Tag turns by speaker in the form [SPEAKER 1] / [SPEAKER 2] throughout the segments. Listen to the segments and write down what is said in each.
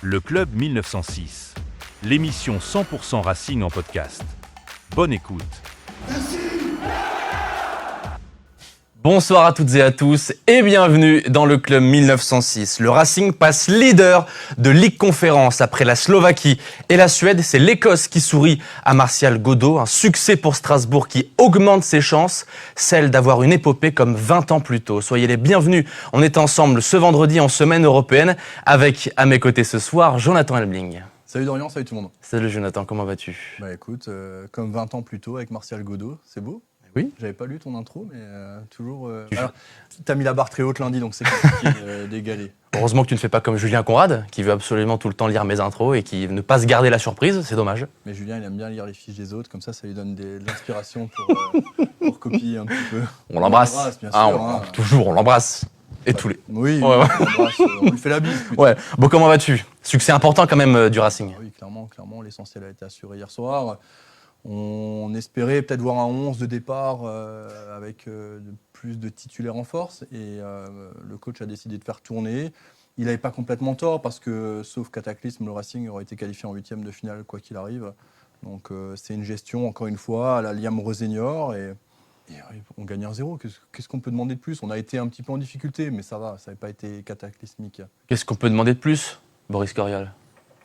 [SPEAKER 1] Le Club 1906, l'émission 100% Racing en podcast. Bonne écoute.
[SPEAKER 2] Bonsoir à toutes et à tous et bienvenue dans le Club 1906. Le Racing passe leader de Ligue Conférence après la Slovaquie et la Suède. C'est l'Écosse qui sourit à Martial Godo. Un succès pour Strasbourg qui augmente ses chances, celle d'avoir une épopée comme 20 ans plus tôt. Soyez les bienvenus. On est ensemble ce vendredi en semaine européenne avec à mes côtés ce soir Jonathan Elbling.
[SPEAKER 3] Salut Dorian, salut tout le monde.
[SPEAKER 2] Salut Jonathan, comment vas-tu ?
[SPEAKER 3] Bah écoute, comme 20 ans plus tôt avec Martial Godo, c'est beau.
[SPEAKER 2] Oui.
[SPEAKER 3] J'avais pas lu ton intro, mais toujours... Alors, t'as mis la barre très haute lundi, donc c'est compliqué d'égaler.
[SPEAKER 2] Heureusement que tu ne fais pas comme Julien Conrad, qui veut absolument tout le temps lire mes intros et qui ne pas se garder la surprise, c'est dommage.
[SPEAKER 3] Mais Julien, il aime bien lire les fiches des autres, comme ça lui donne de l'inspiration pour copier un petit peu.
[SPEAKER 2] On l'embrasse,
[SPEAKER 3] bien sûr.
[SPEAKER 2] Toujours, on l'embrasse. Et tous les...
[SPEAKER 3] Oui,
[SPEAKER 2] Ouais.
[SPEAKER 3] On l'embrasse, on lui fait la bise. Plutôt.
[SPEAKER 2] Ouais, bon, comment vas-tu ? Succès important quand même du Racing.
[SPEAKER 3] Ah oui, clairement, l'essentiel a été assuré hier soir. On espérait peut-être voir un 11 de départ avec plus de titulaires en force et le coach a décidé de faire tourner. Il n'avait pas complètement tort parce que, sauf cataclysme, le Racing aurait été qualifié en huitième de finale quoi qu'il arrive. Donc c'est une gestion, encore une fois, à la Liam Rosenior et on gagne 1-0. Qu'est-ce qu'on peut demander de plus ? On a été un petit peu en difficulté, mais ça va, ça n'avait pas été cataclysmique.
[SPEAKER 2] Qu'est-ce qu'on peut demander de plus ? Boris Coriol.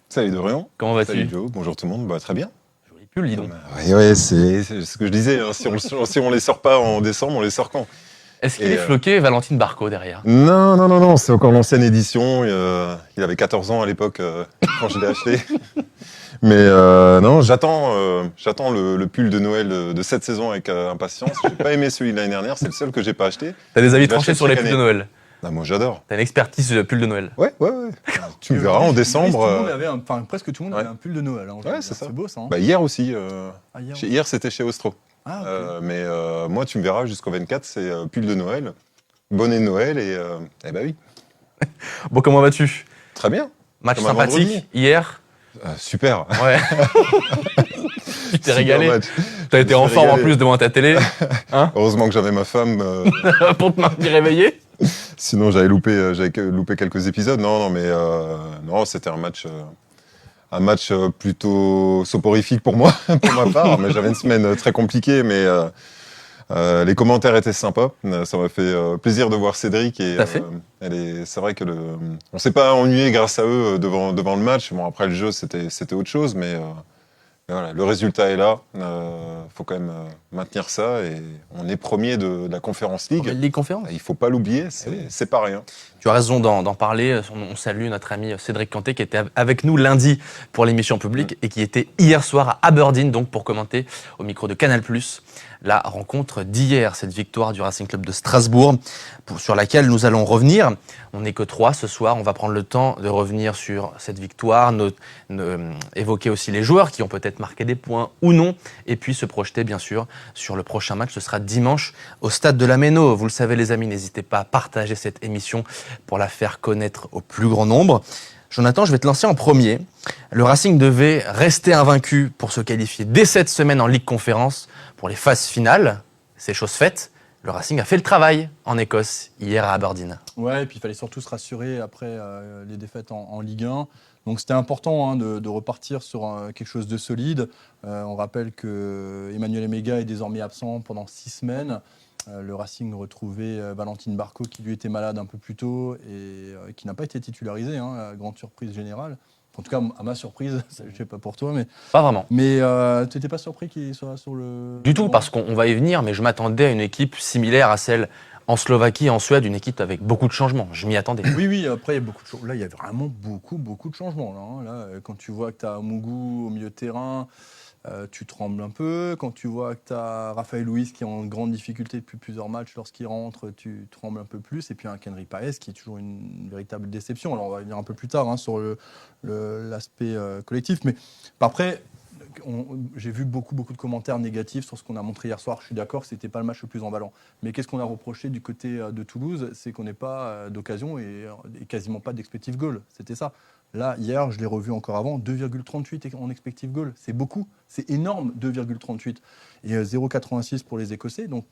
[SPEAKER 4] Salut Dorian.
[SPEAKER 2] Comment vas-tu ?
[SPEAKER 4] Salut Joe, bonjour tout le monde, très bien.
[SPEAKER 2] Joli pull, dis donc.
[SPEAKER 4] Oui, c'est ce que je disais, hein. si on les sort pas en décembre, on les sort quand ?
[SPEAKER 2] Est-ce qu'il est floqué Valentine Barco derrière ?
[SPEAKER 4] Non, c'est encore l'ancienne édition, il avait 14 ans à l'époque quand je l'ai acheté. Mais non, j'attends le pull de Noël de cette saison avec impatience. J'ai pas aimé celui de l'année dernière, c'est le seul que j'ai pas acheté.
[SPEAKER 2] T'as des avis
[SPEAKER 4] Je
[SPEAKER 2] tranchés
[SPEAKER 4] l'achète
[SPEAKER 2] sur les
[SPEAKER 4] chaque
[SPEAKER 2] pulls de
[SPEAKER 4] année.
[SPEAKER 2] Noël ?
[SPEAKER 4] Ah, moi j'adore.
[SPEAKER 2] T'as une expertise pull de Noël ?
[SPEAKER 4] Ouais. Tu me verras en décembre.
[SPEAKER 3] Presque tout le monde avait un pull de Noël. Hein,
[SPEAKER 4] Ouais, c'est ça.
[SPEAKER 3] C'est beau ça. Hein.
[SPEAKER 4] Bah, hier aussi.
[SPEAKER 3] Hier,
[SPEAKER 4] Hier c'était chez Ostro.
[SPEAKER 3] Ah, ok.
[SPEAKER 4] Mais moi, tu me verras jusqu'au 24, c'est pull de Noël, bonnet de Noël et bah oui,
[SPEAKER 2] Bon, comment vas-tu ?
[SPEAKER 4] très bien.
[SPEAKER 2] Match
[SPEAKER 4] Comme un
[SPEAKER 2] sympathique
[SPEAKER 4] vendredi.
[SPEAKER 2] hier ?
[SPEAKER 4] Super.
[SPEAKER 2] Ouais. Tu t'es
[SPEAKER 4] Super
[SPEAKER 2] régalé ?
[SPEAKER 4] match.
[SPEAKER 2] T'as été
[SPEAKER 4] Je me
[SPEAKER 2] en
[SPEAKER 4] suis
[SPEAKER 2] forme en
[SPEAKER 4] régalé.
[SPEAKER 2] plus devant ta télé
[SPEAKER 4] Heureusement que j'avais ma femme,
[SPEAKER 2] pour te maintenir réveillé ?
[SPEAKER 4] sinon j'avais loupé quelques épisodes. Non, mais non, c'était un match plutôt soporifique pour moi, pour ma part. Mais j'avais une semaine très compliquée, mais les commentaires étaient sympas. Ça m'a fait plaisir de voir Cédric et
[SPEAKER 2] Tout à fait.
[SPEAKER 4] c'est vrai que on s'est pas ennuyé grâce à eux devant le match. Bon, après le jeu c'était autre chose, mais voilà, le résultat est là. Faut quand même maintenir ça et on est premier de la Conférence League.
[SPEAKER 2] Ligue Conférence.
[SPEAKER 4] Il faut pas l'oublier, c'est pas rien.
[SPEAKER 2] Tu as raison d'en parler. On salue notre ami Cédric Canté qui était avec nous lundi pour l'émission publique et qui était hier soir à Aberdeen donc pour commenter au micro de Canal+, la rencontre d'hier, cette victoire du Racing Club de Strasbourg sur laquelle nous allons revenir. On n'est que 3 ce soir, on va prendre le temps de revenir sur cette victoire, évoquer aussi les joueurs qui ont peut-être marqué des points ou non, et puis se projeter bien sûr sur le prochain match. Ce sera dimanche au stade de la Méno. Vous le savez les amis, n'hésitez pas à partager cette émission pour la faire connaître au plus grand nombre. Jonathan, je vais te lancer en premier. Le Racing devait rester invaincu pour se qualifier dès cette semaine en Ligue Conférence pour les phases finales. C'est chose faite. Le Racing a fait le travail en Écosse hier à Aberdeen.
[SPEAKER 3] Ouais, et puis il fallait surtout se rassurer après les défaites en Ligue 1. Donc c'était important de repartir sur quelque chose de solide. On rappelle que Emmanuel Emega est désormais absent pendant 6 semaines. Le Racing retrouvait Valentine Barco qui lui était malade un peu plus tôt et qui n'a pas été titularisé, à grande surprise générale. En tout cas, à ma surprise, je ne sais pas pour toi, mais...
[SPEAKER 2] Pas vraiment.
[SPEAKER 3] Mais tu n'étais pas surpris qu'il soit sur le...
[SPEAKER 2] Du tout, parce qu'on va y venir, mais je m'attendais à une équipe similaire à celle en Slovaquie et en Suède, une équipe avec beaucoup de changements. Je m'y attendais.
[SPEAKER 3] Oui, après, il y a beaucoup de choses. Là, il y a vraiment beaucoup de changements. Là, quand tu vois que tu as Mougou au milieu de terrain, tu trembles un peu. Quand tu vois que tu as Raphaël Luiz qui est en grande difficulté depuis plusieurs matchs, lorsqu'il rentre, tu trembles un peu plus. Et puis un Kenry Paez qui est toujours une véritable déception. Alors, on va venir un peu plus tard sur l'aspect collectif. Mais après... J'ai vu beaucoup de commentaires négatifs sur ce qu'on a montré hier soir. Je suis d'accord que ce n'était pas le match le plus emballant. Mais qu'est-ce qu'on a reproché du côté de Toulouse ? C'est qu'on n'ait pas d'occasion et quasiment pas d'expected goal. C'était ça. Là, hier, je l'ai revu encore avant, 2,38 en expected goal. C'est beaucoup, c'est énorme, 2,38. Et 0,86 pour les Écossais. Donc,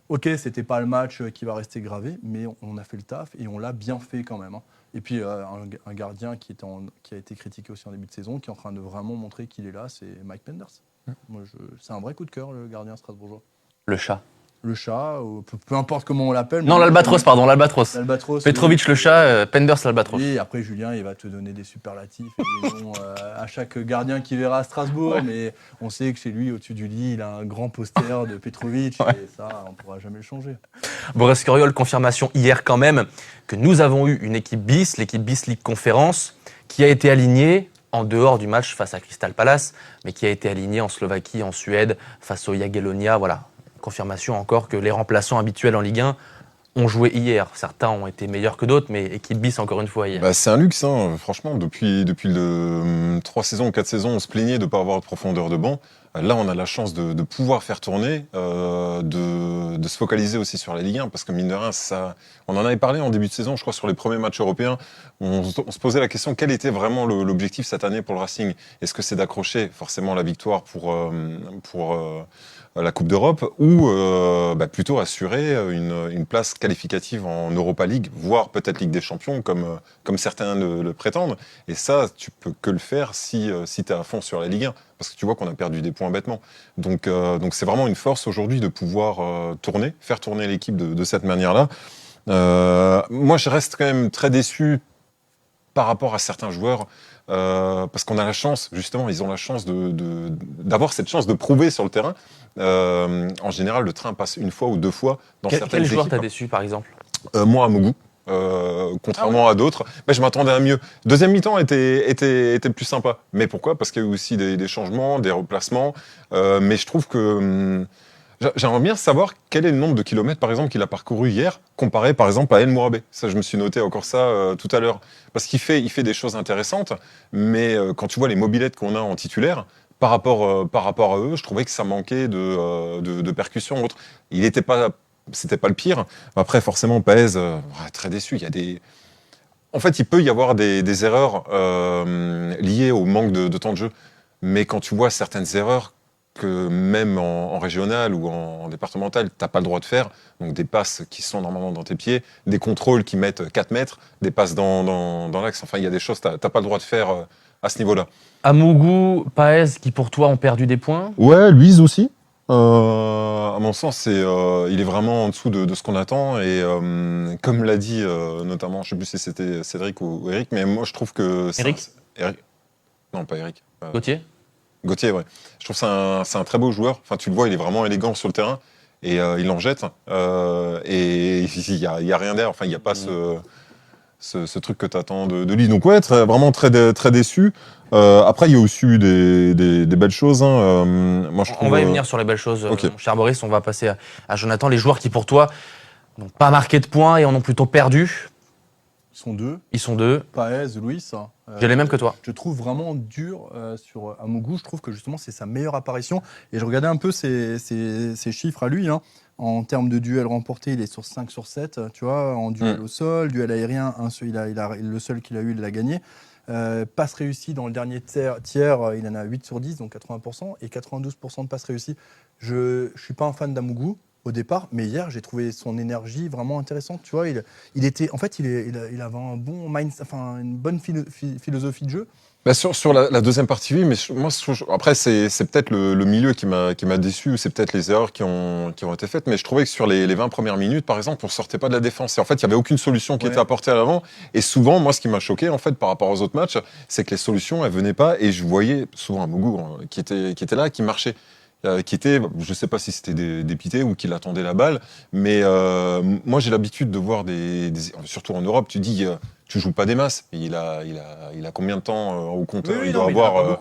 [SPEAKER 3] ok, c'était pas le match qui va rester gravé, mais on a fait le taf et on l'a bien fait quand même. Et puis un gardien qui a été critiqué aussi en début de saison, qui est en train de vraiment montrer qu'il est là, c'est Mike Penders. Moi, c'est un vrai coup de cœur, le gardien strasbourgeois.
[SPEAKER 2] Le chat.
[SPEAKER 3] Le chat, peu importe comment on l'appelle.
[SPEAKER 2] Non, l'albatros, pardon, l'albatros.
[SPEAKER 3] L'albatros.
[SPEAKER 2] Petrovic
[SPEAKER 3] oui.
[SPEAKER 2] le chat, Penders l'albatros.
[SPEAKER 3] Oui, après Julien, il va te donner des superlatifs et des noms à chaque gardien qu'il verra à Strasbourg, mais on sait que chez lui, au-dessus du lit, il a un grand poster de Petrovic, et ça, on ne pourra jamais le changer.
[SPEAKER 2] Boris Coriol, confirmation hier quand même que nous avons eu une équipe bis, l'équipe bis Ligue Conférence, qui a été alignée en dehors du match face à Crystal Palace, mais qui a été alignée en Slovaquie, en Suède, face au Jagiellonia, voilà. Confirmation encore que les remplaçants habituels en Ligue 1 ont joué hier. Certains ont été meilleurs que d'autres, mais équipe bis encore une fois hier.
[SPEAKER 4] Bah, c'est un luxe, hein. Franchement, depuis 3 saisons ou 4 saisons, on se plaignait de ne pas avoir de profondeur de banc. Là, on a la chance de pouvoir faire tourner, de se focaliser aussi sur la Ligue 1, parce que mine de rien, on en avait parlé en début de saison, je crois, sur les premiers matchs européens. On se posait la question, quel était vraiment l'objectif cette année pour le Racing? Est-ce que c'est d'accrocher forcément la victoire pour la Coupe d'Europe, ou plutôt assurer une place qualificative en Europa League, voire peut-être Ligue des Champions, comme certains le prétendent. Et ça, tu peux que le faire si tu es à fond sur la Ligue 1, parce que tu vois qu'on a perdu des points bêtement. Donc c'est vraiment une force aujourd'hui de pouvoir faire tourner l'équipe de cette manière-là. Moi, je reste quand même très déçu par rapport à certains joueurs, parce qu'on a la chance, justement, ils ont la chance d'avoir cette chance de prouver sur le terrain. En général, le train passe une fois ou 2 fois dans certaines équipes.
[SPEAKER 2] Quel joueur t'as déçu, par exemple?
[SPEAKER 4] Moi, à Mougou. Contrairement à d'autres, je m'attendais à mieux. Deuxième mi-temps était plus sympa. Mais pourquoi? Parce qu'il y a eu aussi des changements, des replacements. Mais je trouve que j'aimerais bien savoir quel est le nombre de kilomètres, par exemple, qu'il a parcouru hier, comparé, par exemple, à El Mourabé. Ça, je me suis noté encore ça tout à l'heure. Parce qu'il fait des choses intéressantes, mais quand tu vois les mobylettes qu'on a en titulaire, par rapport à eux, je trouvais que ça manquait de percussion ou autre. C'était pas le pire. Après, forcément, Paez, très déçu. En fait, il peut y avoir des erreurs liées au manque de temps de jeu. Mais quand tu vois certaines erreurs que même en régional ou en départemental, tu n'as pas le droit de faire, donc des passes qui sont normalement dans tes pieds, des contrôles qui mettent 4 mètres, des passes dans l'axe, enfin, il y a des choses que tu n'as pas le droit de faire à ce niveau-là.
[SPEAKER 2] Amougou, Paez, qui pour toi ont perdu des points?
[SPEAKER 4] Ouais, Luiz aussi. À mon sens, il est vraiment en dessous de ce qu'on attend. Et comme l'a dit notamment, je ne sais plus si c'était Cédric ou Eric, mais moi je trouve que...
[SPEAKER 2] Eric?
[SPEAKER 4] Non, pas Eric.
[SPEAKER 2] Gauthier,
[SPEAKER 4] ouais. Je trouve que c'est un très beau joueur. Enfin, tu le vois, il est vraiment élégant sur le terrain. Et il en jette. Et il y a rien derrière. Enfin, il n'y a pas ce truc que tu attends de lui. Donc ouais, vraiment très, très déçu. Après, il y a aussi eu des belles choses. Hein. Moi, je trouve,
[SPEAKER 2] on va y venir sur les belles choses,
[SPEAKER 4] okay.
[SPEAKER 2] Mon cher Boris. On va passer à Jonathan. Les joueurs qui, pour toi, n'ont pas marqué de points et en ont plutôt perdu.
[SPEAKER 3] Ils sont deux. Paez, Luiz.
[SPEAKER 2] J'ai les mêmes que toi.
[SPEAKER 3] Je trouve vraiment dur sur Amougou. Je trouve que justement, c'est sa meilleure apparition. Et je regardais un peu ses chiffres à lui. Hein. En termes de duels remportés, il est sur 5 sur 7. Tu vois, en duel au sol, duel aérien, le seul qu'il a eu, il l'a gagné. Passes réussies dans le dernier tiers, il en a 8 sur 10, donc 80%, et 92% de passes réussies. Je ne suis pas un fan d'Amougou au départ, mais hier, j'ai trouvé son énergie vraiment intéressante. Tu vois, il avait un bon une bonne philosophie de jeu.
[SPEAKER 4] Bah sur la deuxième partie, oui, mais après, c'est peut-être le milieu qui m'a déçu, ou c'est peut-être les erreurs qui ont été faites, mais je trouvais que sur les 20 premières minutes, par exemple, on sortait pas de la défense. Et en fait, il n'y avait aucune solution qui était apportée à l'avant. Et souvent, moi, ce qui m'a choqué, en fait, par rapport aux autres matchs, c'est que les solutions, elles venaient pas, et je voyais souvent un Mougou qui était là, qui marchait. Qui était, je ne sais pas si c'était dépité ou qu'il attendait la balle, mais moi j'ai l'habitude de voir surtout en Europe, tu dis, tu joues pas des masses. Il a combien de temps au compteur? Il doit avoir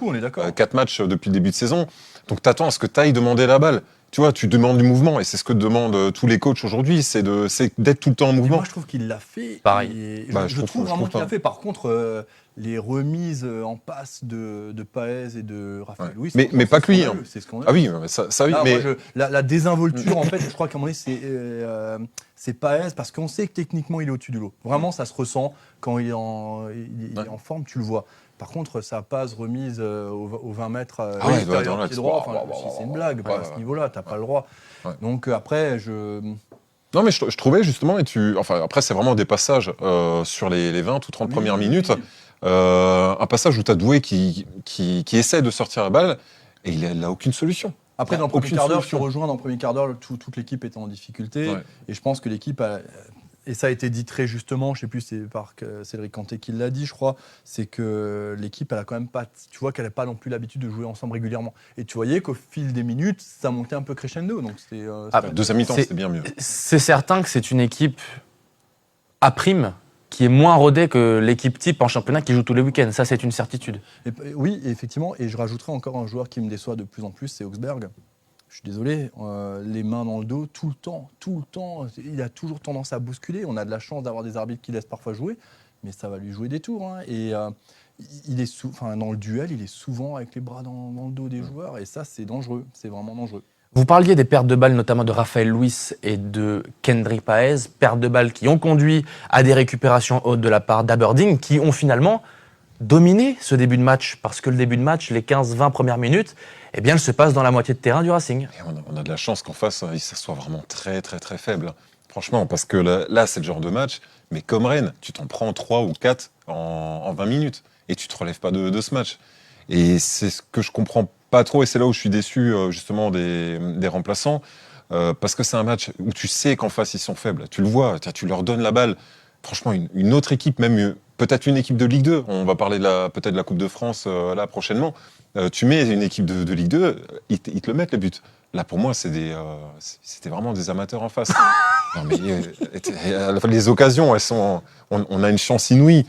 [SPEAKER 4] 4 matchs depuis le début de saison. Donc tu attends à ce que tu ailles demander la balle. Tu vois, tu demandes du mouvement, et c'est ce que demandent tous les coachs aujourd'hui, c'est d'être tout le temps en mouvement.
[SPEAKER 3] Moi je trouve qu'il l'a fait.
[SPEAKER 2] Pareil.
[SPEAKER 3] Je trouve vraiment qu'il l'a fait. Par contre, les remises en passe de Paez et de Raphaël Luiz.
[SPEAKER 4] Mais pas que lui. Hein.
[SPEAKER 3] C'est scandaleux.
[SPEAKER 4] Ah oui, ça oui.
[SPEAKER 3] Là,
[SPEAKER 4] mais
[SPEAKER 3] la désinvolture, en fait, je crois qu'à un moment donné, c'est Paez, parce qu'on sait que techniquement, il est au-dessus de l'eau. Vraiment, ça se ressent quand il est en forme, tu le vois. Par contre, sa passe remise aux 20 mètres extérieur pied droit, c'est une blague. À ce niveau-là, tu n'as pas le droit. Ouais. Donc après,
[SPEAKER 4] Non, mais je trouvais justement, enfin, après, c'est vraiment des passages sur les 20 ou 30 premières minutes. Un passage où tu as Doué qui essaie de sortir la balle et il n'a aucune solution.
[SPEAKER 3] Après, dans le premier quart d'heure, tu rejoins, dans le premier quart d'heure, toute l'équipe était en difficulté.
[SPEAKER 4] Ouais.
[SPEAKER 3] Et je pense que l'équipe a. Et ça a été dit très justement, je ne sais plus, c'est par Cédric Kanté qui l'a dit, je crois, c'est que l'équipe, elle a quand même pas. Tu vois qu'elle n'a pas non plus l'habitude de jouer ensemble régulièrement. Et tu voyais qu'au fil des minutes, ça montait un peu crescendo. Donc c'était.
[SPEAKER 4] Deuxième mi-temps, c'était bien mieux.
[SPEAKER 2] C'est certain que c'est une équipe à prime qui est moins rodée que l'équipe type en championnat qui joue tous les week-ends. Ça, c'est une certitude.
[SPEAKER 3] Oui, effectivement. Et je rajouterais encore un joueur qui me déçoit de plus en plus, c'est Augsberg. Je suis désolé, les mains dans le dos tout le temps. Il a toujours tendance à bousculer. On a de la chance d'avoir des arbitres qui laissent parfois jouer, mais ça va lui jouer des tours. Hein. Et il est dans le duel, il est souvent avec les bras dans le dos des joueurs. Et ça, c'est dangereux. C'est vraiment dangereux.
[SPEAKER 2] Vous parliez des pertes de balles, notamment de Raphaël Luis et de Kendrick Paez. Pertes de balles qui ont conduit à des récupérations hautes de la part d'Aberdeen, qui ont finalement dominé ce début de match. Parce que le début de match, les 15-20 premières minutes, eh bien, elle se passe dans la moitié de terrain du Racing.
[SPEAKER 4] Et on a de la chance qu'en face, ça soit vraiment très, très, très faible. Franchement, parce que là, c'est le genre de match, mais comme Rennes, tu t'en prends 3 ou 4 en 20 minutes et tu te relèves pas de ce match. Et c'est ce que je comprends pas trop, et c'est là où je suis déçu justement des remplaçants, parce que c'est un match où tu sais qu'en face, ils sont faibles. Tu le vois, tu leur donnes la balle. Franchement, une autre équipe, même peut-être une équipe de Ligue 2, on va parler peut-être de la Coupe de France là prochainement, tu mets une équipe de Ligue 2, ils te le mettent les buts. Là, pour moi, c'était vraiment des amateurs en face. Non, mais les occasions, on a une chance inouïe.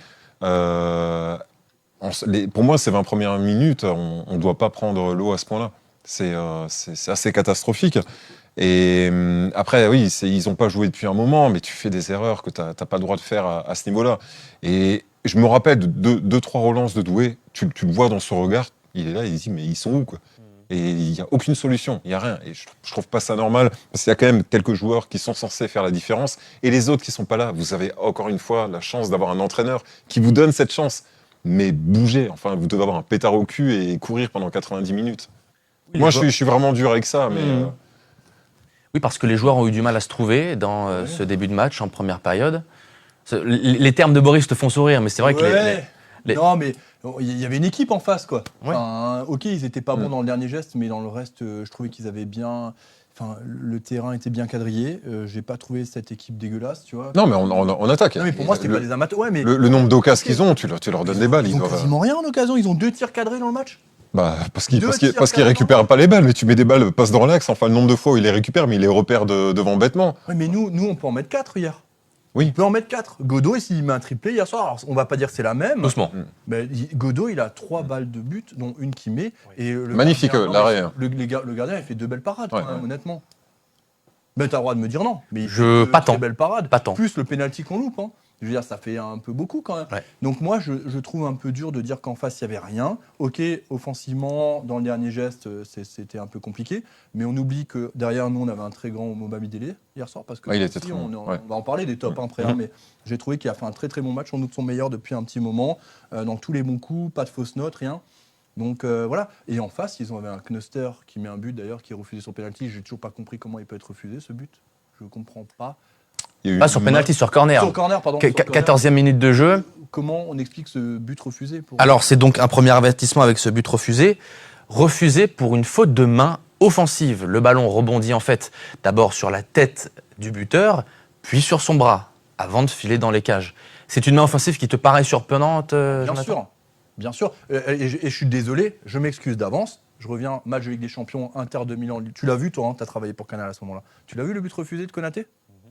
[SPEAKER 4] Pour moi, ces 20 premières minutes, on ne doit pas prendre l'eau à ce point-là. C'est assez catastrophique. Et après, oui, ils n'ont pas joué depuis un moment, mais tu fais des erreurs que tu n'as pas le droit de faire à ce niveau-là. Et je me rappelle de 2-3 relances de Doué, tu le vois dans son regard, il est là, il dit, mais ils sont où, quoi? Et il n'y a aucune solution, il n'y a rien. Et je trouve pas ça normal, parce qu'il y a quand même quelques joueurs qui sont censés faire la différence, et les autres qui ne sont pas là. Vous avez encore une fois la chance d'avoir un entraîneur qui vous donne cette chance. Mais bougez, enfin, vous devez avoir un pétard au cul et courir pendant 90 minutes. Oui, moi, je suis vraiment dur avec ça, mais...
[SPEAKER 2] Oui, parce que les joueurs ont eu du mal à se trouver dans ce début de match, en première période. Les termes de Boris te font sourire, mais c'est vrai que
[SPEAKER 3] Non, mais il y avait une équipe en face, quoi.
[SPEAKER 2] Ouais.
[SPEAKER 3] Enfin, ok, ils n'étaient pas bons dans le dernier geste, mais dans le reste, je trouvais qu'ils avaient bien... Enfin, le terrain était bien quadrillé. J'ai pas trouvé cette équipe dégueulasse, tu vois.
[SPEAKER 4] Non, mais on attaque.
[SPEAKER 3] Non, mais pour moi, c'était pas des amateurs. Ouais, mais
[SPEAKER 4] le nombre d'occasions qu'ils ont, tu leur donnes des balles.
[SPEAKER 3] Ils ont quasiment rien en occasion. Ils ont 2 tirs cadrés dans le match.
[SPEAKER 4] Bah, parce qu'ils récupèrent pas les balles, mais tu mets des balles, passe dans l'axe. Enfin, le nombre de fois où ils les récupèrent, mais ils les repèrent devant bêtement.
[SPEAKER 3] Ouais, mais nous, on peut en mettre 4 hier.
[SPEAKER 4] Oui.
[SPEAKER 3] On peut en mettre 4. Godot, s'il met un triplé hier soir, alors on va pas dire que c'est la même.
[SPEAKER 2] Doucement.
[SPEAKER 3] Mais Godot, il a 3 balles de but, dont une qui met. Et
[SPEAKER 4] magnifique, l'arrêt.
[SPEAKER 3] Le gardien, il fait 2 belles parades, quand même, honnêtement. Mais t'as le droit de me dire non. Mais
[SPEAKER 2] pas tant.
[SPEAKER 3] Belle parade.
[SPEAKER 2] Pas tant.
[SPEAKER 3] Plus le pénalty qu'on loupe. Hein. Je veux dire, ça fait un peu beaucoup quand même.
[SPEAKER 2] Ouais.
[SPEAKER 3] Donc moi, je trouve un peu dur de dire qu'en face, il n'y avait rien. Ok, offensivement, dans le dernier geste, c'était un peu compliqué. Mais on oublie que derrière nous, on avait un très grand Moba Midele hier soir. Parce que
[SPEAKER 4] il était très bon.
[SPEAKER 3] On va en parler des tops après. Hein, mais j'ai trouvé qu'il a fait un très très bon match. On doute son meilleur depuis un petit moment. Dans tous les bons coups, pas de fausses notes, rien. Donc voilà. Et en face, ils avaient un Knuster qui met un but d'ailleurs, qui est refusé son penalty. J'ai toujours pas compris comment il peut être refusé ce but. Je comprends pas.
[SPEAKER 2] Pas sur penalty, sur corner.
[SPEAKER 3] Sur corner, pardon.
[SPEAKER 2] 14e minute de jeu.
[SPEAKER 3] Comment on explique ce but refusé
[SPEAKER 2] Alors, c'est donc un premier avertissement avec ce but refusé. Refusé pour une faute de main offensive. Le ballon rebondit en fait d'abord sur la tête du buteur, puis sur son bras, avant de filer dans les cages. C'est une main offensive qui te paraît surprenante, Jonathan ?
[SPEAKER 3] Bien sûr. Et je suis désolé, je m'excuse d'avance. Je reviens, match de Ligue des Champions, Inter de Milan. Tu l'as vu, toi, hein, tu as travaillé pour Canal à ce moment-là. Tu l'as vu, le but refusé de Konaté ?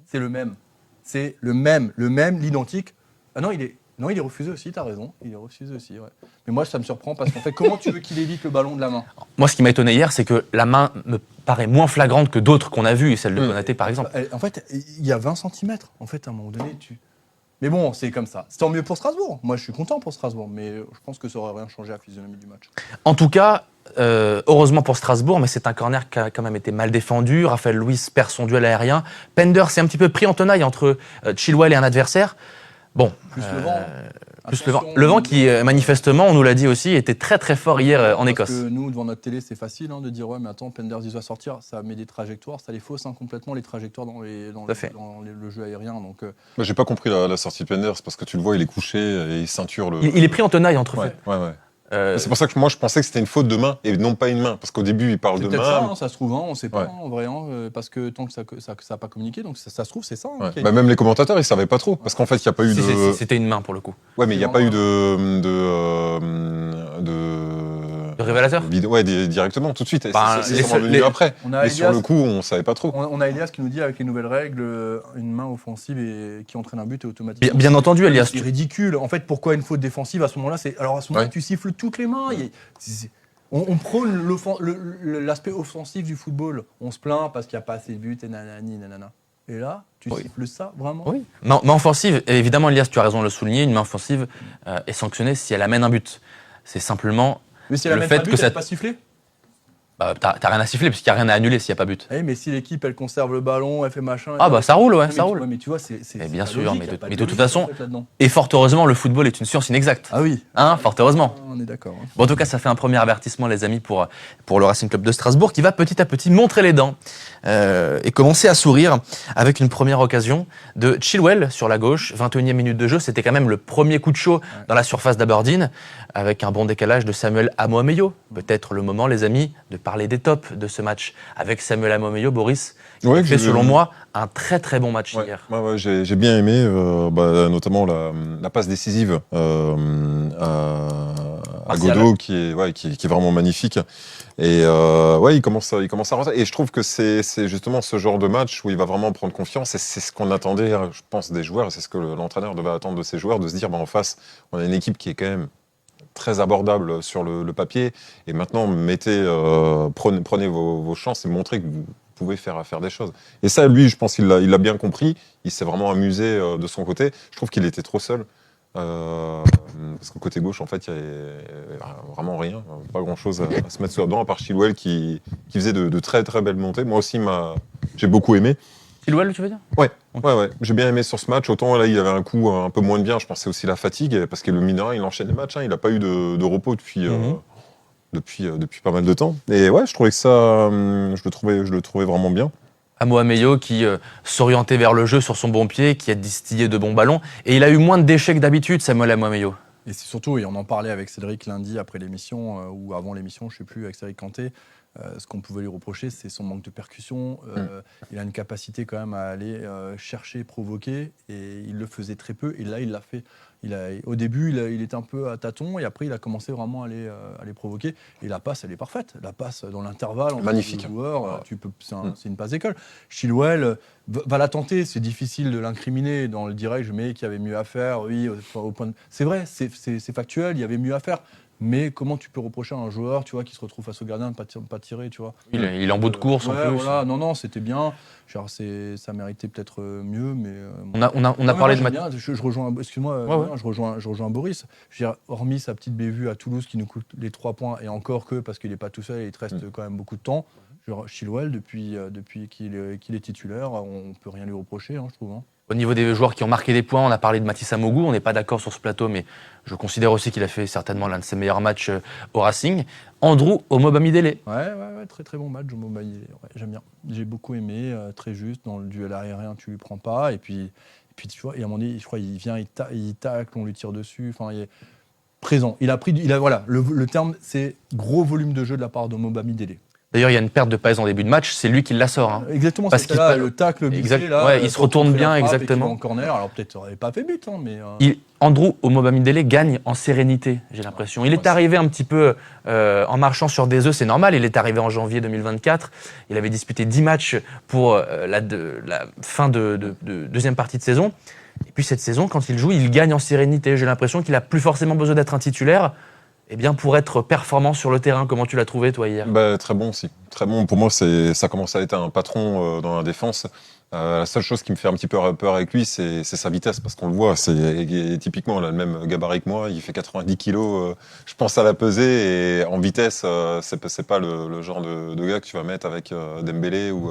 [SPEAKER 3] C'est le même. C'est le même, l'identique. Ah non, il est refusé aussi, tu as raison. Il est refusé aussi, ouais. Mais moi, ça me surprend parce qu'en fait, comment tu veux qu'il évite le ballon de la main ?
[SPEAKER 2] Moi, ce qui m'a étonné hier, c'est que la main me paraît moins flagrante que d'autres qu'on a vues, celle de Konaté, par exemple.
[SPEAKER 3] En fait, il y a 20 cm. En fait, à un moment donné, Mais bon, c'est comme ça. C'est tant mieux pour Strasbourg. Moi, je suis content pour Strasbourg, mais je pense que ça aurait rien changé à la physionomie du match.
[SPEAKER 2] En tout cas, heureusement pour Strasbourg, mais c'est un corner qui a quand même été mal défendu. Raphaël Luis perd son duel aérien. Pender s'est un petit peu pris en tenaille entre Chilwell et un adversaire. Bon.
[SPEAKER 3] Plus le vent.
[SPEAKER 2] Plus le vent qui, manifestement, on nous l'a dit aussi, était très très fort hier en Écosse.
[SPEAKER 3] Parce que nous, devant notre télé, c'est facile de dire ouais, mais attends, Penders, il doit sortir. Ça met des trajectoires, ça les fausse complètement les trajectoires dans le jeu aérien. Donc,
[SPEAKER 4] J'ai pas compris la sortie de Penders parce que tu le vois, il est couché et il ceinture le.
[SPEAKER 2] Il est pris en tenaille entre
[SPEAKER 4] Ouais,
[SPEAKER 2] fait.
[SPEAKER 4] ouais. C'est pour ça que moi je pensais que c'était une faute de main et non pas une main parce qu'au début il parle de
[SPEAKER 3] peut-être
[SPEAKER 4] main.
[SPEAKER 3] ça, ça se trouve, on sait pas en vrai, parce que tant que ça n'a pas communiqué, donc ça se trouve, c'est ça.
[SPEAKER 4] Ouais. Même les commentateurs ils savaient pas trop parce qu'en fait il n'y a pas eu de.
[SPEAKER 2] C'était une main pour le coup.
[SPEAKER 4] Ouais, mais il n'y a pas eu de
[SPEAKER 2] révélateur.
[SPEAKER 4] Ouais, directement tout de suite. C'est venu après. Mais sur le coup on savait pas trop.
[SPEAKER 3] On a Elias qui nous dit avec les nouvelles règles, une main offensive qui entraîne un but est automatique.
[SPEAKER 2] Bien entendu, Elias.
[SPEAKER 3] C'est ridicule. En fait, pourquoi une faute défensive à ce moment-là Alors à ce moment-là, tu siffles toutes les mains. On prône l'aspect offensif du football. On se plaint parce qu'il n'y a pas assez de buts et nanani, nanana. Et là, tu siffles ça, vraiment?
[SPEAKER 2] Oui. Main offensive, évidemment, Elias, tu as raison de le souligner, une main offensive est sanctionnée si elle amène un but. C'est simplement
[SPEAKER 3] mais si elle amène un but, elle n'est pas sifflée?
[SPEAKER 2] T'as rien à siffler parce qu'il n'y a rien à annuler s'il n'y a pas but.
[SPEAKER 3] Mais si l'équipe elle conserve le ballon, elle fait machin.
[SPEAKER 2] Ça roule, ça roule.
[SPEAKER 3] Mais tu vois, c'est
[SPEAKER 2] bien sûr,
[SPEAKER 3] logique,
[SPEAKER 2] mais de toute façon, et fort heureusement, le football est une science inexacte.
[SPEAKER 3] Ah oui.
[SPEAKER 2] Fort heureusement.
[SPEAKER 3] On est d'accord.
[SPEAKER 2] Bon, en tout cas, ça fait un premier avertissement, les amis, pour le Racing Club de Strasbourg qui va petit à petit montrer les dents et commencer à sourire avec une première occasion de Chilwell sur la gauche. 21e minute de jeu, c'était quand même le premier coup de chaud dans la surface d'Aberdeen avec un bon décalage de Samuel Amoameyo. Peut-être le moment, les amis, de parler des tops de ce match avec Samuel Amoameyo, Boris. Qui a fait, selon moi, un très très bon match hier.
[SPEAKER 4] Ouais, j'ai bien aimé, notamment la passe décisive à Godot qui est vraiment magnifique. Et il commence à rentrer. Et je trouve que c'est justement ce genre de match où il va vraiment prendre confiance. Et c'est ce qu'on attendait, je pense, des joueurs. Et c'est ce que l'entraîneur devait attendre de ses joueurs, de se dire en face, on a une équipe qui est quand même très abordable sur le papier. Et maintenant, prenez vos chances et montrez que vous pouvez faire des choses. Et ça, lui, je pense qu'il l'a bien compris. Il s'est vraiment amusé de son côté. Je trouve qu'il était trop seul. Parce qu'au côté gauche, en fait, il n'y avait vraiment rien. Pas grand-chose à se mettre sur la dent, à part Chilwell qui faisait de très très belles montées. Moi aussi, j'ai beaucoup aimé.
[SPEAKER 2] Chilwell, tu veux dire?
[SPEAKER 4] Ouais. J'ai bien aimé sur ce match. Autant là, il avait un coup un peu moins de bien. Je pensais aussi la fatigue, parce que le mineur, il enchaîne les matchs. Il n'a pas eu de repos depuis pas mal de temps. Et ouais, je trouvais que ça, je le trouvais vraiment bien.
[SPEAKER 2] Amoameyo qui s'orientait vers le jeu sur son bon pied, qui a distillé de bons ballons. Et il a eu moins de déchets que d'habitude, Samuel Amoameyo.
[SPEAKER 3] Et c'est surtout, et on en parlait avec Cédric lundi après l'émission, ou avant l'émission, je ne sais plus, avec Cédric Kanté, ce qu'on pouvait lui reprocher, c'est son manque de percussion. Il a une capacité quand même à aller chercher, provoquer, et il le faisait très peu. Et là, il l'a fait. Au début, il était un peu à tâtons, et après, il a commencé vraiment à les provoquer. Et la passe, elle est parfaite. La passe dans l'intervalle,
[SPEAKER 4] magnifique.
[SPEAKER 3] Les joueurs, c'est une passe d'école. Chilwell va la tenter. C'est difficile de l'incriminer dans le direct. Je mets qu'il y avait mieux à faire. Oui, au point c'est vrai, c'est factuel. Il y avait mieux à faire. Mais comment tu peux reprocher à un joueur, tu vois, qui se retrouve face au gardien de ne pas tirer, tu vois?
[SPEAKER 2] Il est en bout de course en plus.
[SPEAKER 3] Voilà. Non, c'était bien. Genre, ça méritait peut-être mieux, mais.
[SPEAKER 2] On a parlé de Mathieu.
[SPEAKER 3] Je rejoins. Excuse-moi. Je rejoins Boris. Je veux dire, hormis sa petite bévue à Toulouse qui nous coûte les 3 points, et encore que parce qu'il n'est pas tout seul, il te reste quand même beaucoup de temps. Genre, Chilwell, depuis qu'il est titulaire, on peut rien lui reprocher, je trouve.
[SPEAKER 2] Au niveau des joueurs qui ont marqué des points, on a parlé de Mathis Amougou, on n'est pas d'accord sur ce plateau, mais je considère aussi qu'il a fait certainement l'un de ses meilleurs matchs au Racing. Andrew Omobamidele.
[SPEAKER 3] Ouais, très très bon match, Omobamidele. Ouais, j'aime bien. J'ai beaucoup aimé, très juste, dans le duel aérien, tu lui prends pas, et puis tu vois, et à un moment donné, je crois, il vient, il tacle, on lui tire dessus, enfin, il est présent. Le terme, c'est gros volume de jeu de la part d'Omobamidele.
[SPEAKER 2] D'ailleurs, il y a une perte de passe en début de match, c'est lui qui la sort.
[SPEAKER 3] Exactement,
[SPEAKER 2] parce qu'il
[SPEAKER 3] le tacle bislé, là,
[SPEAKER 2] il se retourne bien, exactement.
[SPEAKER 3] En corner, alors peut-être qu'il n'aurait pas fait but, mais.
[SPEAKER 2] Andrew Omobamidele gagne en sérénité, j'ai l'impression. Il est arrivé un petit peu en marchant sur des œufs, c'est normal. Il est arrivé en janvier 2024. Il avait disputé 10 matchs pour la fin de deuxième partie de saison. Et puis cette saison, quand il joue, il gagne en sérénité. J'ai l'impression qu'il n'a plus forcément besoin d'être un titulaire. Pour être performant sur le terrain. Comment tu l'as trouvé, toi, hier?
[SPEAKER 4] Très bon aussi. Très bon. Pour moi, ça commence à être un patron dans la défense. La seule chose qui me fait un petit peu peur avec lui, c'est sa vitesse, parce qu'on le voit. Typiquement, il a le même gabarit que moi. Il fait 90 kilos. Je pense à la peser. Et en vitesse, c'est pas le genre de gars que tu vas mettre avec Dembélé ou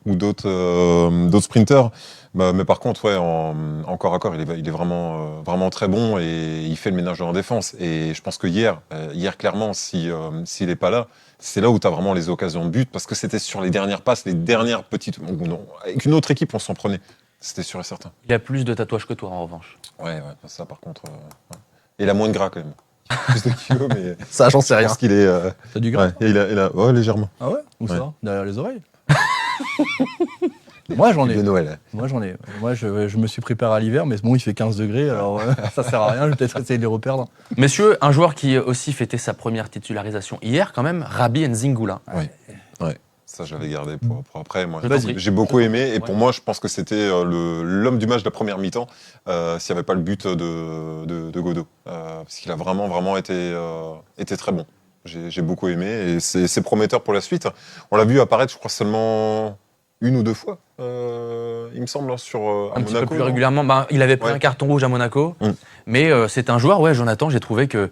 [SPEAKER 4] ou d'autres sprinters. Bah, mais par contre, ouais, en corps à corps, il est vraiment très bon et il fait le ménage en défense. Et je pense que hier clairement, s'il n'est pas là, c'est là où tu as vraiment les occasions de but, parce que c'était sur les dernières passes, les dernières petites. Non, avec une autre équipe, on s'en prenait. C'était sûr et certain.
[SPEAKER 2] Il a plus de tatouages que toi, en revanche.
[SPEAKER 4] Ouais, ça par contre. Ouais. Et il a moins de gras quand même. Plus de kilos, mais.
[SPEAKER 2] Ça, j'en sais
[SPEAKER 4] Je
[SPEAKER 2] rien.
[SPEAKER 4] pense qu'il est.
[SPEAKER 3] T'as du gras?
[SPEAKER 4] Ouais, et ouais, légèrement.
[SPEAKER 3] Ah ouais? Où
[SPEAKER 4] Ouais.
[SPEAKER 3] ça? Derrière les oreilles? Moi j'en
[SPEAKER 4] De
[SPEAKER 3] ai.
[SPEAKER 4] Noël.
[SPEAKER 3] Moi j'en ai. Moi je me suis préparé à l'hiver, mais bon, il fait 15 degrés, alors ça sert à rien, je vais peut-être essayer de les reperdre.
[SPEAKER 2] Messieurs, un joueur qui aussi fêtait sa première titularisation hier, quand même, Rabi Nzingula.
[SPEAKER 4] Ouais. Ça, je l'avais gardé pour après. Moi,
[SPEAKER 2] Je t'en prie.
[SPEAKER 4] j'ai beaucoup aimé. Et pour
[SPEAKER 2] Ouais.
[SPEAKER 4] moi, je pense que c'était l'homme du match de la première mi-temps, s'il n'y avait pas le but de Godot. Parce qu'il a vraiment été très bon. J'ai beaucoup aimé. Et c'est prometteur pour la suite. On l'a vu apparaître, je crois, seulement une ou deux fois, il me semble, sur à
[SPEAKER 2] Un petit
[SPEAKER 4] Monaco.
[SPEAKER 2] peu plus
[SPEAKER 4] non
[SPEAKER 2] régulièrement. Ben, il avait pris
[SPEAKER 4] Ouais.
[SPEAKER 2] un carton rouge à Monaco,
[SPEAKER 4] Mm.
[SPEAKER 2] mais c'est un joueur, ouais, Jonathan, j'ai trouvé que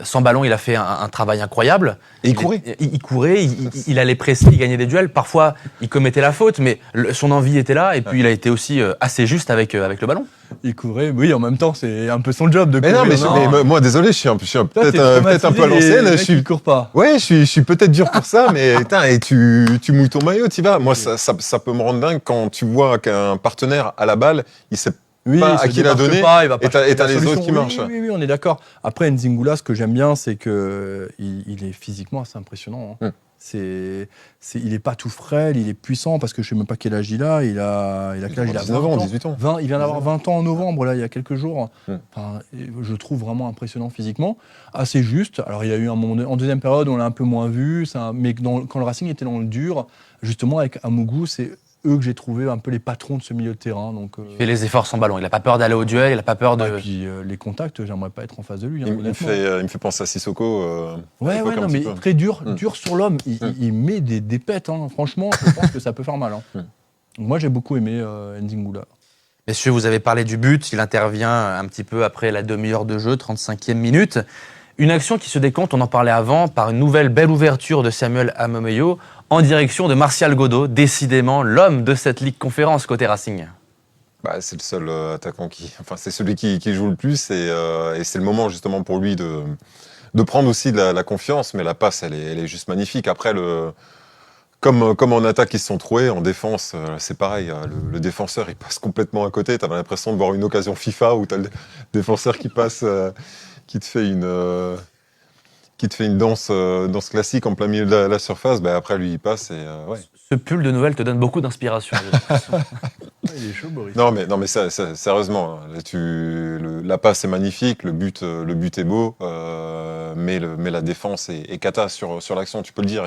[SPEAKER 2] sans ballon, il a fait un travail incroyable.
[SPEAKER 4] Et il courait.
[SPEAKER 2] Il courait, il allait presser, il gagnait des duels. Parfois, il commettait la faute, mais son envie était là. Et puis, il a été aussi assez juste avec le ballon.
[SPEAKER 3] Il courait, oui, en même temps, c'est un peu son job de
[SPEAKER 4] Mais
[SPEAKER 3] courir.
[SPEAKER 4] non, mais moi, désolé, je suis
[SPEAKER 3] Toi,
[SPEAKER 4] peut-être
[SPEAKER 3] t'es
[SPEAKER 4] peut-être un peu à
[SPEAKER 3] traumatisé,
[SPEAKER 4] l'ancienne.
[SPEAKER 3] les
[SPEAKER 4] Je
[SPEAKER 3] mecs,
[SPEAKER 4] suis
[SPEAKER 3] ils courent pas.
[SPEAKER 4] Ouais, je suis peut-être dur pour ça, mais putain, et tu mouilles ton maillot, t'y vas. Moi, ça peut me rendre dingue quand tu vois qu'un partenaire à la balle, il sait
[SPEAKER 3] Oui,
[SPEAKER 4] pas
[SPEAKER 3] il se
[SPEAKER 4] à qui l'a
[SPEAKER 3] démarque
[SPEAKER 4] donné,
[SPEAKER 3] pas, il va pas
[SPEAKER 4] et t'as
[SPEAKER 3] chercher la
[SPEAKER 4] les
[SPEAKER 3] solution.
[SPEAKER 4] autres qui
[SPEAKER 3] Oui,
[SPEAKER 4] marchent.
[SPEAKER 3] Oui, on est d'accord. Après, Nzingula, ce que j'aime bien, c'est que il est physiquement assez impressionnant. Hein. Il est pas tout frêle, il est puissant, parce que je sais même pas quel âge il a. Il a quel âge? Il a
[SPEAKER 4] 19
[SPEAKER 3] 20
[SPEAKER 4] ans, 18 ans.
[SPEAKER 3] 20, il vient d'avoir 20 ans en novembre, là, il y a quelques jours.
[SPEAKER 4] Mm.
[SPEAKER 3] Enfin, je trouve vraiment impressionnant physiquement. Assez juste. Alors, il y a eu un moment, en deuxième période, on l'a un peu moins vu, mais quand le Racing était dans le dur, justement, avec Amougou, c'est eux que j'ai trouvé un peu les patrons de ce milieu de terrain. Donc,
[SPEAKER 2] Il fait les efforts sans ballon. Il n'a pas peur d'aller au duel, il n'a pas peur de.
[SPEAKER 3] et puis les contacts, j'aimerais pas être en face de lui. Hein,
[SPEAKER 4] Il me
[SPEAKER 3] honnêtement.
[SPEAKER 4] fait penser à Sissoko. à
[SPEAKER 3] Ouais,
[SPEAKER 4] l'époque, un
[SPEAKER 3] non,
[SPEAKER 4] petit
[SPEAKER 3] mais
[SPEAKER 4] peu.
[SPEAKER 3] très dur,
[SPEAKER 4] Mm.
[SPEAKER 3] dur sur l'homme. Il met des pètes. Hein. Franchement, je pense que ça peut faire mal. Hein.
[SPEAKER 4] Mm.
[SPEAKER 3] Donc, moi, j'ai beaucoup aimé Nzingula.
[SPEAKER 2] Messieurs, vous avez parlé du but. Il intervient un petit peu après la demi-heure de jeu, 35e minute. Une action qui se décompte, on en parlait avant, par une nouvelle belle ouverture de Samuel Amomeyo en direction de Martial Godot, décidément l'homme de cette Ligue Conférence côté Racing.
[SPEAKER 4] Bah, c'est le seul attaquant c'est celui qui joue le plus, et c'est le moment justement pour lui de prendre aussi de la confiance. Mais la passe, elle est juste magnifique. Après, comme en attaque, ils se sont troués, en défense, c'est pareil. Le défenseur, il passe complètement à côté. T'avais l'impression de voir une occasion FIFA où t'as le défenseur qui passe, qui te fait une danse classique en plein milieu de la surface. Bah, après, lui, il passe et ouais.
[SPEAKER 2] Ce pull de Noël te donne beaucoup d'inspiration.
[SPEAKER 3] Il est chaud, Boris.
[SPEAKER 4] Non mais sérieusement, là, la passe est magnifique, le but est beau, mais la défense est cata sur l'action. Tu peux le dire.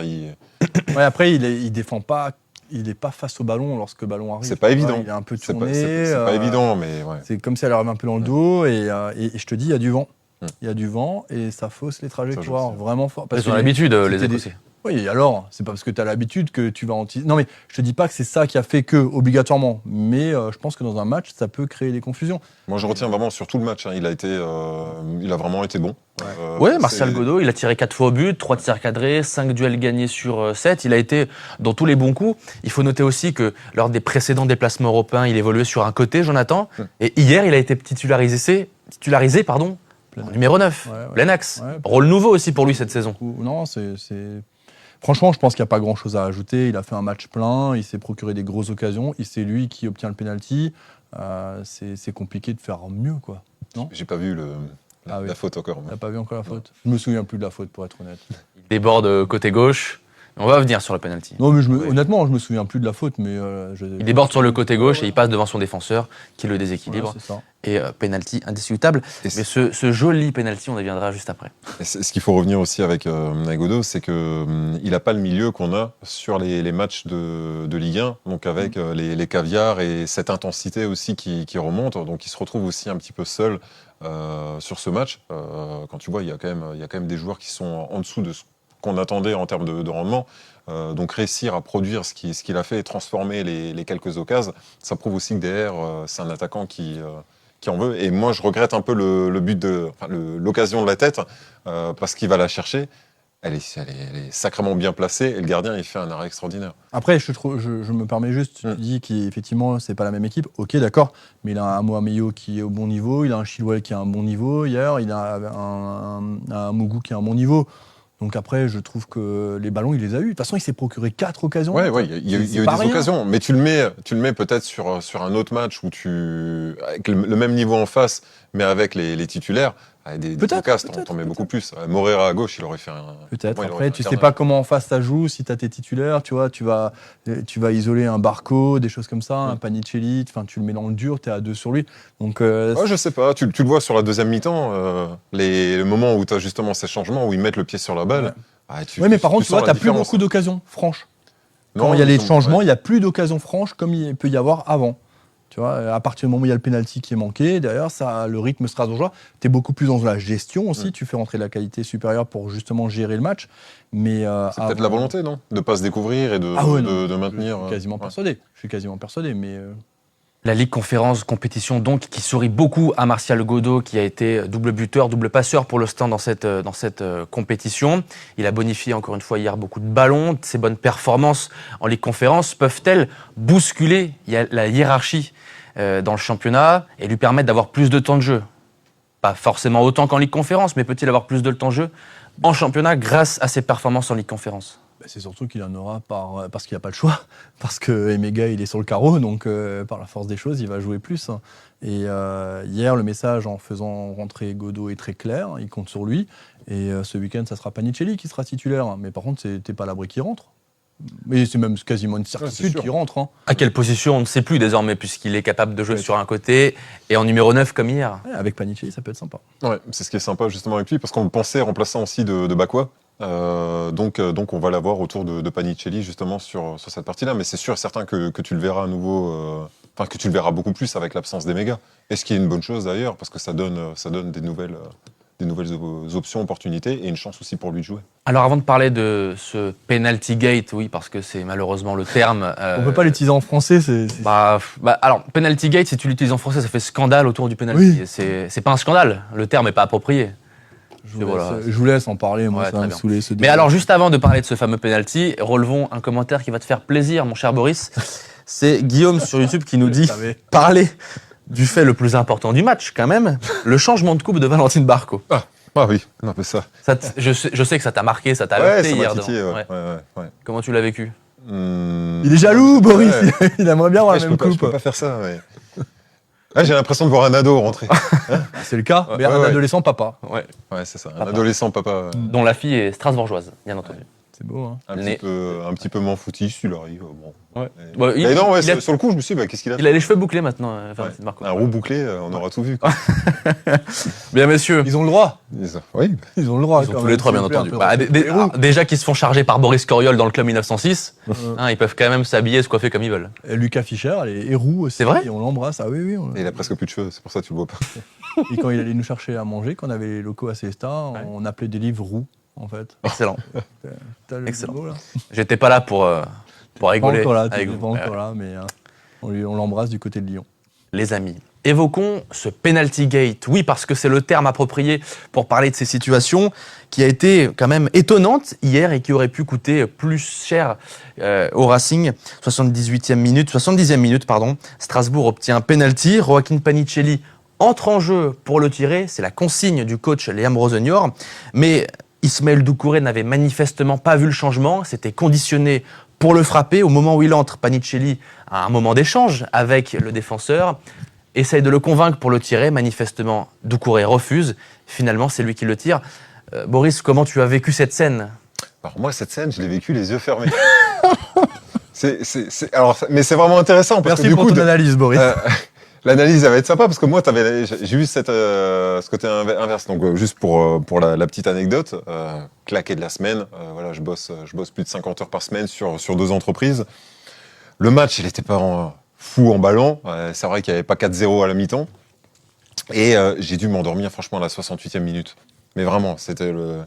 [SPEAKER 3] Ouais, après, il défend pas. Il n'est pas face au ballon lorsque le ballon arrive.
[SPEAKER 4] C'est pas
[SPEAKER 3] Tu vois,
[SPEAKER 4] évident.
[SPEAKER 3] Il est un peu
[SPEAKER 4] C'est
[SPEAKER 3] tourné.
[SPEAKER 4] pas évident, mais ouais.
[SPEAKER 3] C'est comme si elle arrive un peu dans le dos. Et je te dis, il y a du vent.
[SPEAKER 4] Mm.
[SPEAKER 3] Il y a du vent et ça fausse les trajectoires.
[SPEAKER 4] Ça, je sais.
[SPEAKER 3] Vraiment fort.
[SPEAKER 2] Ils ont
[SPEAKER 3] que
[SPEAKER 2] l'habitude, les
[SPEAKER 3] c'était des-
[SPEAKER 2] Écossais.
[SPEAKER 3] Oui, alors, c'est pas parce que tu as l'habitude que tu vas Non, mais je te dis pas que c'est ça qui a fait que, obligatoirement. Mais je pense que dans un match, ça peut créer des confusions.
[SPEAKER 4] Moi, je retiens vraiment sur tout le match. Hein. Il a vraiment été bon.
[SPEAKER 2] Ouais, Martial
[SPEAKER 4] c'est-
[SPEAKER 2] Godot, il a tiré 4 fois au but, 3 tirs cadrés, 5 duels gagnés sur 7. Il a été dans tous les bons coups. Il faut noter aussi que lors des précédents déplacements européens, il évoluait sur un côté, Jonathan. Et hier, il a été titularisé, en numéro 9,
[SPEAKER 3] Ouais, ouais.
[SPEAKER 2] plein axe.
[SPEAKER 3] Ouais.
[SPEAKER 2] Rôle nouveau aussi pour lui cette saison.
[SPEAKER 3] Non, Franchement, je pense qu'il n'y a pas grand-chose à ajouter. Il a fait un match plein, il s'est procuré des grosses occasions, c'est lui qui obtient le penalty. C'est compliqué de faire mieux, quoi. Non ?
[SPEAKER 4] J'ai pas vu
[SPEAKER 3] Ah oui.
[SPEAKER 4] la faute encore.
[SPEAKER 3] On
[SPEAKER 4] moi.
[SPEAKER 3] n'a pas vu encore la faute. Je me souviens plus de la faute, pour être honnête.
[SPEAKER 2] Il déborde côté gauche. On va venir sur le penalty.
[SPEAKER 3] Non, mais
[SPEAKER 2] Ouais.
[SPEAKER 3] honnêtement, je me souviens plus de la faute, mais
[SPEAKER 2] Il déborde sur le côté gauche et il passe devant son défenseur qui le déséquilibre.
[SPEAKER 3] Voilà, c'est ça.
[SPEAKER 2] Et penalty indiscutable.
[SPEAKER 4] Et
[SPEAKER 2] Mais ce joli penalty, on y viendra juste après.
[SPEAKER 4] Et ce qu'il faut revenir aussi avec Godot, c'est que il n'a pas le milieu qu'on a sur les matchs de Ligue 1, donc avec les caviars et cette intensité aussi qui remonte. Donc il se retrouve aussi un petit peu seul sur ce match. Quand tu vois, il y a quand même des joueurs qui sont en dessous de ce qu'on attendait en termes de rendement. Donc réussir à produire ce qu'il a fait et transformer les quelques occasions, ça prouve aussi que derrière, c'est un attaquant qui en veut. Et moi, je regrette un peu le but l'occasion de la tête, parce qu'il va la chercher. elle est sacrément bien placée et le gardien il fait un arrêt extraordinaire.
[SPEAKER 3] Après, je me permets juste, tu dis qu'effectivement, c'est pas la même équipe. Ok, d'accord, mais il a un Mohameyo qui est au bon niveau, il a un Chilwell qui a un bon niveau. Hier, il a un Mougou qui est à un bon niveau. Donc après, je trouve que les ballons, il les a eus. De toute façon, il s'est procuré 4 occasions.
[SPEAKER 4] Ouais, il y a eu
[SPEAKER 3] C'est
[SPEAKER 4] des
[SPEAKER 3] pas rien.
[SPEAKER 4] occasions, mais tu le mets peut-être sur un autre match où avec le même niveau en face, mais avec les titulaires. Des podcasts, t'en mets beaucoup plus. Morera à gauche, il aurait fait un.
[SPEAKER 3] Peut-être.
[SPEAKER 4] Ouais, il
[SPEAKER 3] Après,
[SPEAKER 4] aurait
[SPEAKER 3] tu
[SPEAKER 4] fait
[SPEAKER 3] sais
[SPEAKER 4] un
[SPEAKER 3] pas comment en face ça joue. Si tu as tes titulaires, tu vois, tu vas isoler un Barco, des choses comme ça, un Panicelli. Enfin, tu le mets dans le dur, tu es à 2 sur lui. Donc,
[SPEAKER 4] je sais pas. Tu le vois sur la deuxième mi-temps, le moment où tu as justement ces changements où ils mettent le pied sur la balle.
[SPEAKER 3] Ouais. Mais par contre, tu vois,
[SPEAKER 4] sens
[SPEAKER 3] tu
[SPEAKER 4] la
[SPEAKER 3] n'as plus
[SPEAKER 4] différence.
[SPEAKER 3] beaucoup d'occasions franches.
[SPEAKER 4] Non,
[SPEAKER 3] Quand il y a les
[SPEAKER 4] ils ont-
[SPEAKER 3] changements, il
[SPEAKER 4] ouais.
[SPEAKER 3] n'y a plus d'occasions franches comme il peut y avoir avant. Tu vois, à partir du moment où il y a le penalty qui est manqué, derrière, ça, le rythme strasbourgeois, tu es beaucoup plus dans la gestion aussi. Tu fais rentrer la qualité supérieure pour justement gérer le match. Mais
[SPEAKER 4] C'est peut-être la volonté, non? De pas se découvrir et de maintenir.
[SPEAKER 3] Je suis quasiment persuadé. Je suis quasiment persuadé, mais
[SPEAKER 2] La Ligue Conférence, compétition donc qui sourit beaucoup à Martial Godot, qui a été double buteur, double passeur pour l'instant dans cette compétition. Il a bonifié encore une fois hier beaucoup de ballons. Ses bonnes performances en Ligue Conférence peuvent-elles bousculer la hiérarchie dans le championnat et lui permettre d'avoir plus de temps de jeu? Pas forcément autant qu'en Ligue Conférence, mais peut-il avoir plus de temps de jeu en championnat grâce à ses performances en Ligue Conférence?
[SPEAKER 3] c'est surtout qu'il en aura parce qu'il n'y a pas le choix. Parce que Emega, il est sur le carreau, donc par la force des choses, il va jouer plus. Et hier, le message en faisant rentrer Godot est très clair, il compte sur lui. Et ce week-end, ça sera Panicelli qui sera titulaire. Mais par contre, t'es pas à l'abri qu'il rentre. Mais c'est même quasiment une certitude
[SPEAKER 4] sûr.
[SPEAKER 3] qu'il rentre. Hein.
[SPEAKER 2] À quelle position, on ne sait plus désormais, puisqu'il est capable de jouer sur un côté et en numéro 9 comme hier.
[SPEAKER 3] Ouais, avec Panicelli, ça peut être sympa.
[SPEAKER 4] Ouais, c'est ce qui est sympa justement avec lui, parce qu'on pensait remplaçant aussi de Bakwa. Donc on va l'avoir autour de Panicelli justement sur cette partie-là. Mais c'est sûr et certain que tu le verras à nouveau, que tu le verras beaucoup plus avec l'absence des mégas. Et ce qui est une bonne chose d'ailleurs, parce que ça donne des nouvelles options, opportunités et une chance aussi pour lui de jouer.
[SPEAKER 2] Alors avant de parler de ce penalty gate, oui, parce que c'est malheureusement le terme.
[SPEAKER 3] On peut pas l'utiliser en français,
[SPEAKER 2] Alors, penalty gate, si tu l'utilises en français, ça fait scandale autour du penalty.
[SPEAKER 3] Oui.
[SPEAKER 2] C'est pas un scandale, le terme est pas approprié.
[SPEAKER 3] Je vous laisse en parler, moi
[SPEAKER 2] Ouais,
[SPEAKER 3] ça va me
[SPEAKER 2] très
[SPEAKER 3] saouler ce
[SPEAKER 2] Mais
[SPEAKER 3] débat.
[SPEAKER 2] alors, juste avant de parler de ce fameux penalty, relevons un commentaire qui va te faire plaisir, mon cher Boris. C'est Guillaume sur YouTube qui nous dit « Parler du fait le plus important du match, quand même, le changement de coupe de Valentine Barco. »
[SPEAKER 4] Ah oui, on a fait ça.
[SPEAKER 2] Je sais que ça t'a marqué, ça t'a
[SPEAKER 4] Ouais,
[SPEAKER 2] heurté
[SPEAKER 4] ça m'a
[SPEAKER 2] hier.
[SPEAKER 4] titillé,
[SPEAKER 2] dans-
[SPEAKER 4] ouais.
[SPEAKER 2] ouais.
[SPEAKER 4] Ouais.
[SPEAKER 2] Comment tu l'as vécu?
[SPEAKER 3] Il est jaloux, Boris.
[SPEAKER 4] Ouais.
[SPEAKER 3] Il aimerait bien avoir
[SPEAKER 4] Ouais,
[SPEAKER 3] la
[SPEAKER 4] je
[SPEAKER 3] même
[SPEAKER 4] peux
[SPEAKER 3] coupe.
[SPEAKER 4] pas faire ça, mais... Là, j'ai l'impression de voir un ado rentrer.
[SPEAKER 3] C'est le cas, mais
[SPEAKER 4] Ouais,
[SPEAKER 3] un
[SPEAKER 4] ouais.
[SPEAKER 3] adolescent papa.
[SPEAKER 2] Ouais.
[SPEAKER 4] Ouais, c'est ça. Un
[SPEAKER 2] Papa.
[SPEAKER 4] adolescent papa.
[SPEAKER 2] Dont la fille est strasbourgeoise, bien entendu.
[SPEAKER 3] C'est beau, hein.
[SPEAKER 4] Un
[SPEAKER 2] Né.
[SPEAKER 4] petit peu m'en foutiste, il arrive. Bon.
[SPEAKER 2] Ouais.
[SPEAKER 4] Mais-
[SPEAKER 2] Bon,
[SPEAKER 4] Mais non, ouais,
[SPEAKER 2] il a-
[SPEAKER 4] sur le coup, je me suis dit, qu'est-ce qu'il a
[SPEAKER 2] Il a les cheveux bouclés maintenant, Valentine
[SPEAKER 4] Ouais.
[SPEAKER 2] Barco.
[SPEAKER 4] Un roux bouclé, on aura tout vu. Quoi.
[SPEAKER 2] Bien, messieurs.
[SPEAKER 3] Ils ont le droit.
[SPEAKER 4] Oui,
[SPEAKER 3] Ils ont le droit.
[SPEAKER 2] Ils ont
[SPEAKER 3] quand
[SPEAKER 2] tous
[SPEAKER 3] même,
[SPEAKER 2] les trois, bien
[SPEAKER 3] s'il vous plaît,
[SPEAKER 2] entendu.
[SPEAKER 3] un peu
[SPEAKER 2] Bah,
[SPEAKER 3] de respect pour les roues.
[SPEAKER 2] déjà qu'ils se font charger par Boris Coriol dans le club 1906, ils peuvent quand même s'habiller, se coiffer comme ils veulent.
[SPEAKER 3] Et Lucas Fischer, elle est roux aussi.
[SPEAKER 2] C'est vrai
[SPEAKER 3] Et on l'embrasse. Ah oui.
[SPEAKER 4] et il a presque plus de cheveux, c'est pour ça que tu le vois pas.
[SPEAKER 3] Et quand il allait nous chercher à manger, quand on avait les locaux à Cesta, on appelait des livres roux, en fait.
[SPEAKER 2] Excellent.
[SPEAKER 3] T'as le
[SPEAKER 2] Excellent.
[SPEAKER 3] mot, là
[SPEAKER 2] J'étais pas là pour
[SPEAKER 3] Pas
[SPEAKER 2] rigoler
[SPEAKER 3] encore là,
[SPEAKER 2] avec
[SPEAKER 3] t'es
[SPEAKER 2] vous.
[SPEAKER 3] pas encore là, mais on l'embrasse du côté de Lyon.
[SPEAKER 2] Les amis, évoquons ce penalty gate. Oui, parce que c'est le terme approprié pour parler de ces situations qui a été quand même étonnante hier et qui aurait pu coûter plus cher au Racing. 70e minute, Strasbourg obtient un penalty. Joaquin Panicelli entre en jeu pour le tirer. C'est la consigne du coach Liam Rosenior. Mais Ismaël Doucouré n'avait manifestement pas vu le changement. C'était conditionné pour le frapper. Au moment où il entre, Panicelli a un moment d'échange avec le défenseur, essaye de le convaincre pour le tirer. Manifestement, Doucouré refuse. Finalement, c'est lui qui le tire. Boris, comment tu as vécu cette scène?
[SPEAKER 4] Alors moi, cette scène, je l'ai vécue les yeux fermés. Mais c'est vraiment intéressant parce
[SPEAKER 3] Merci
[SPEAKER 4] que du
[SPEAKER 3] pour
[SPEAKER 4] coup,
[SPEAKER 3] ton analyse, Boris.
[SPEAKER 4] l'analyse elle va être sympa parce que moi, j'ai vu ce côté inverse. Donc juste pour la petite anecdote, claqué de la semaine. Voilà, je bosse plus de 50 heures par semaine sur 2 entreprises. Le match, il était pas fou en ballon. C'est vrai qu'il n'y avait pas 4-0 à la mi-temps. Et j'ai dû m'endormir franchement à la 68e minute. Mais vraiment, c'était le...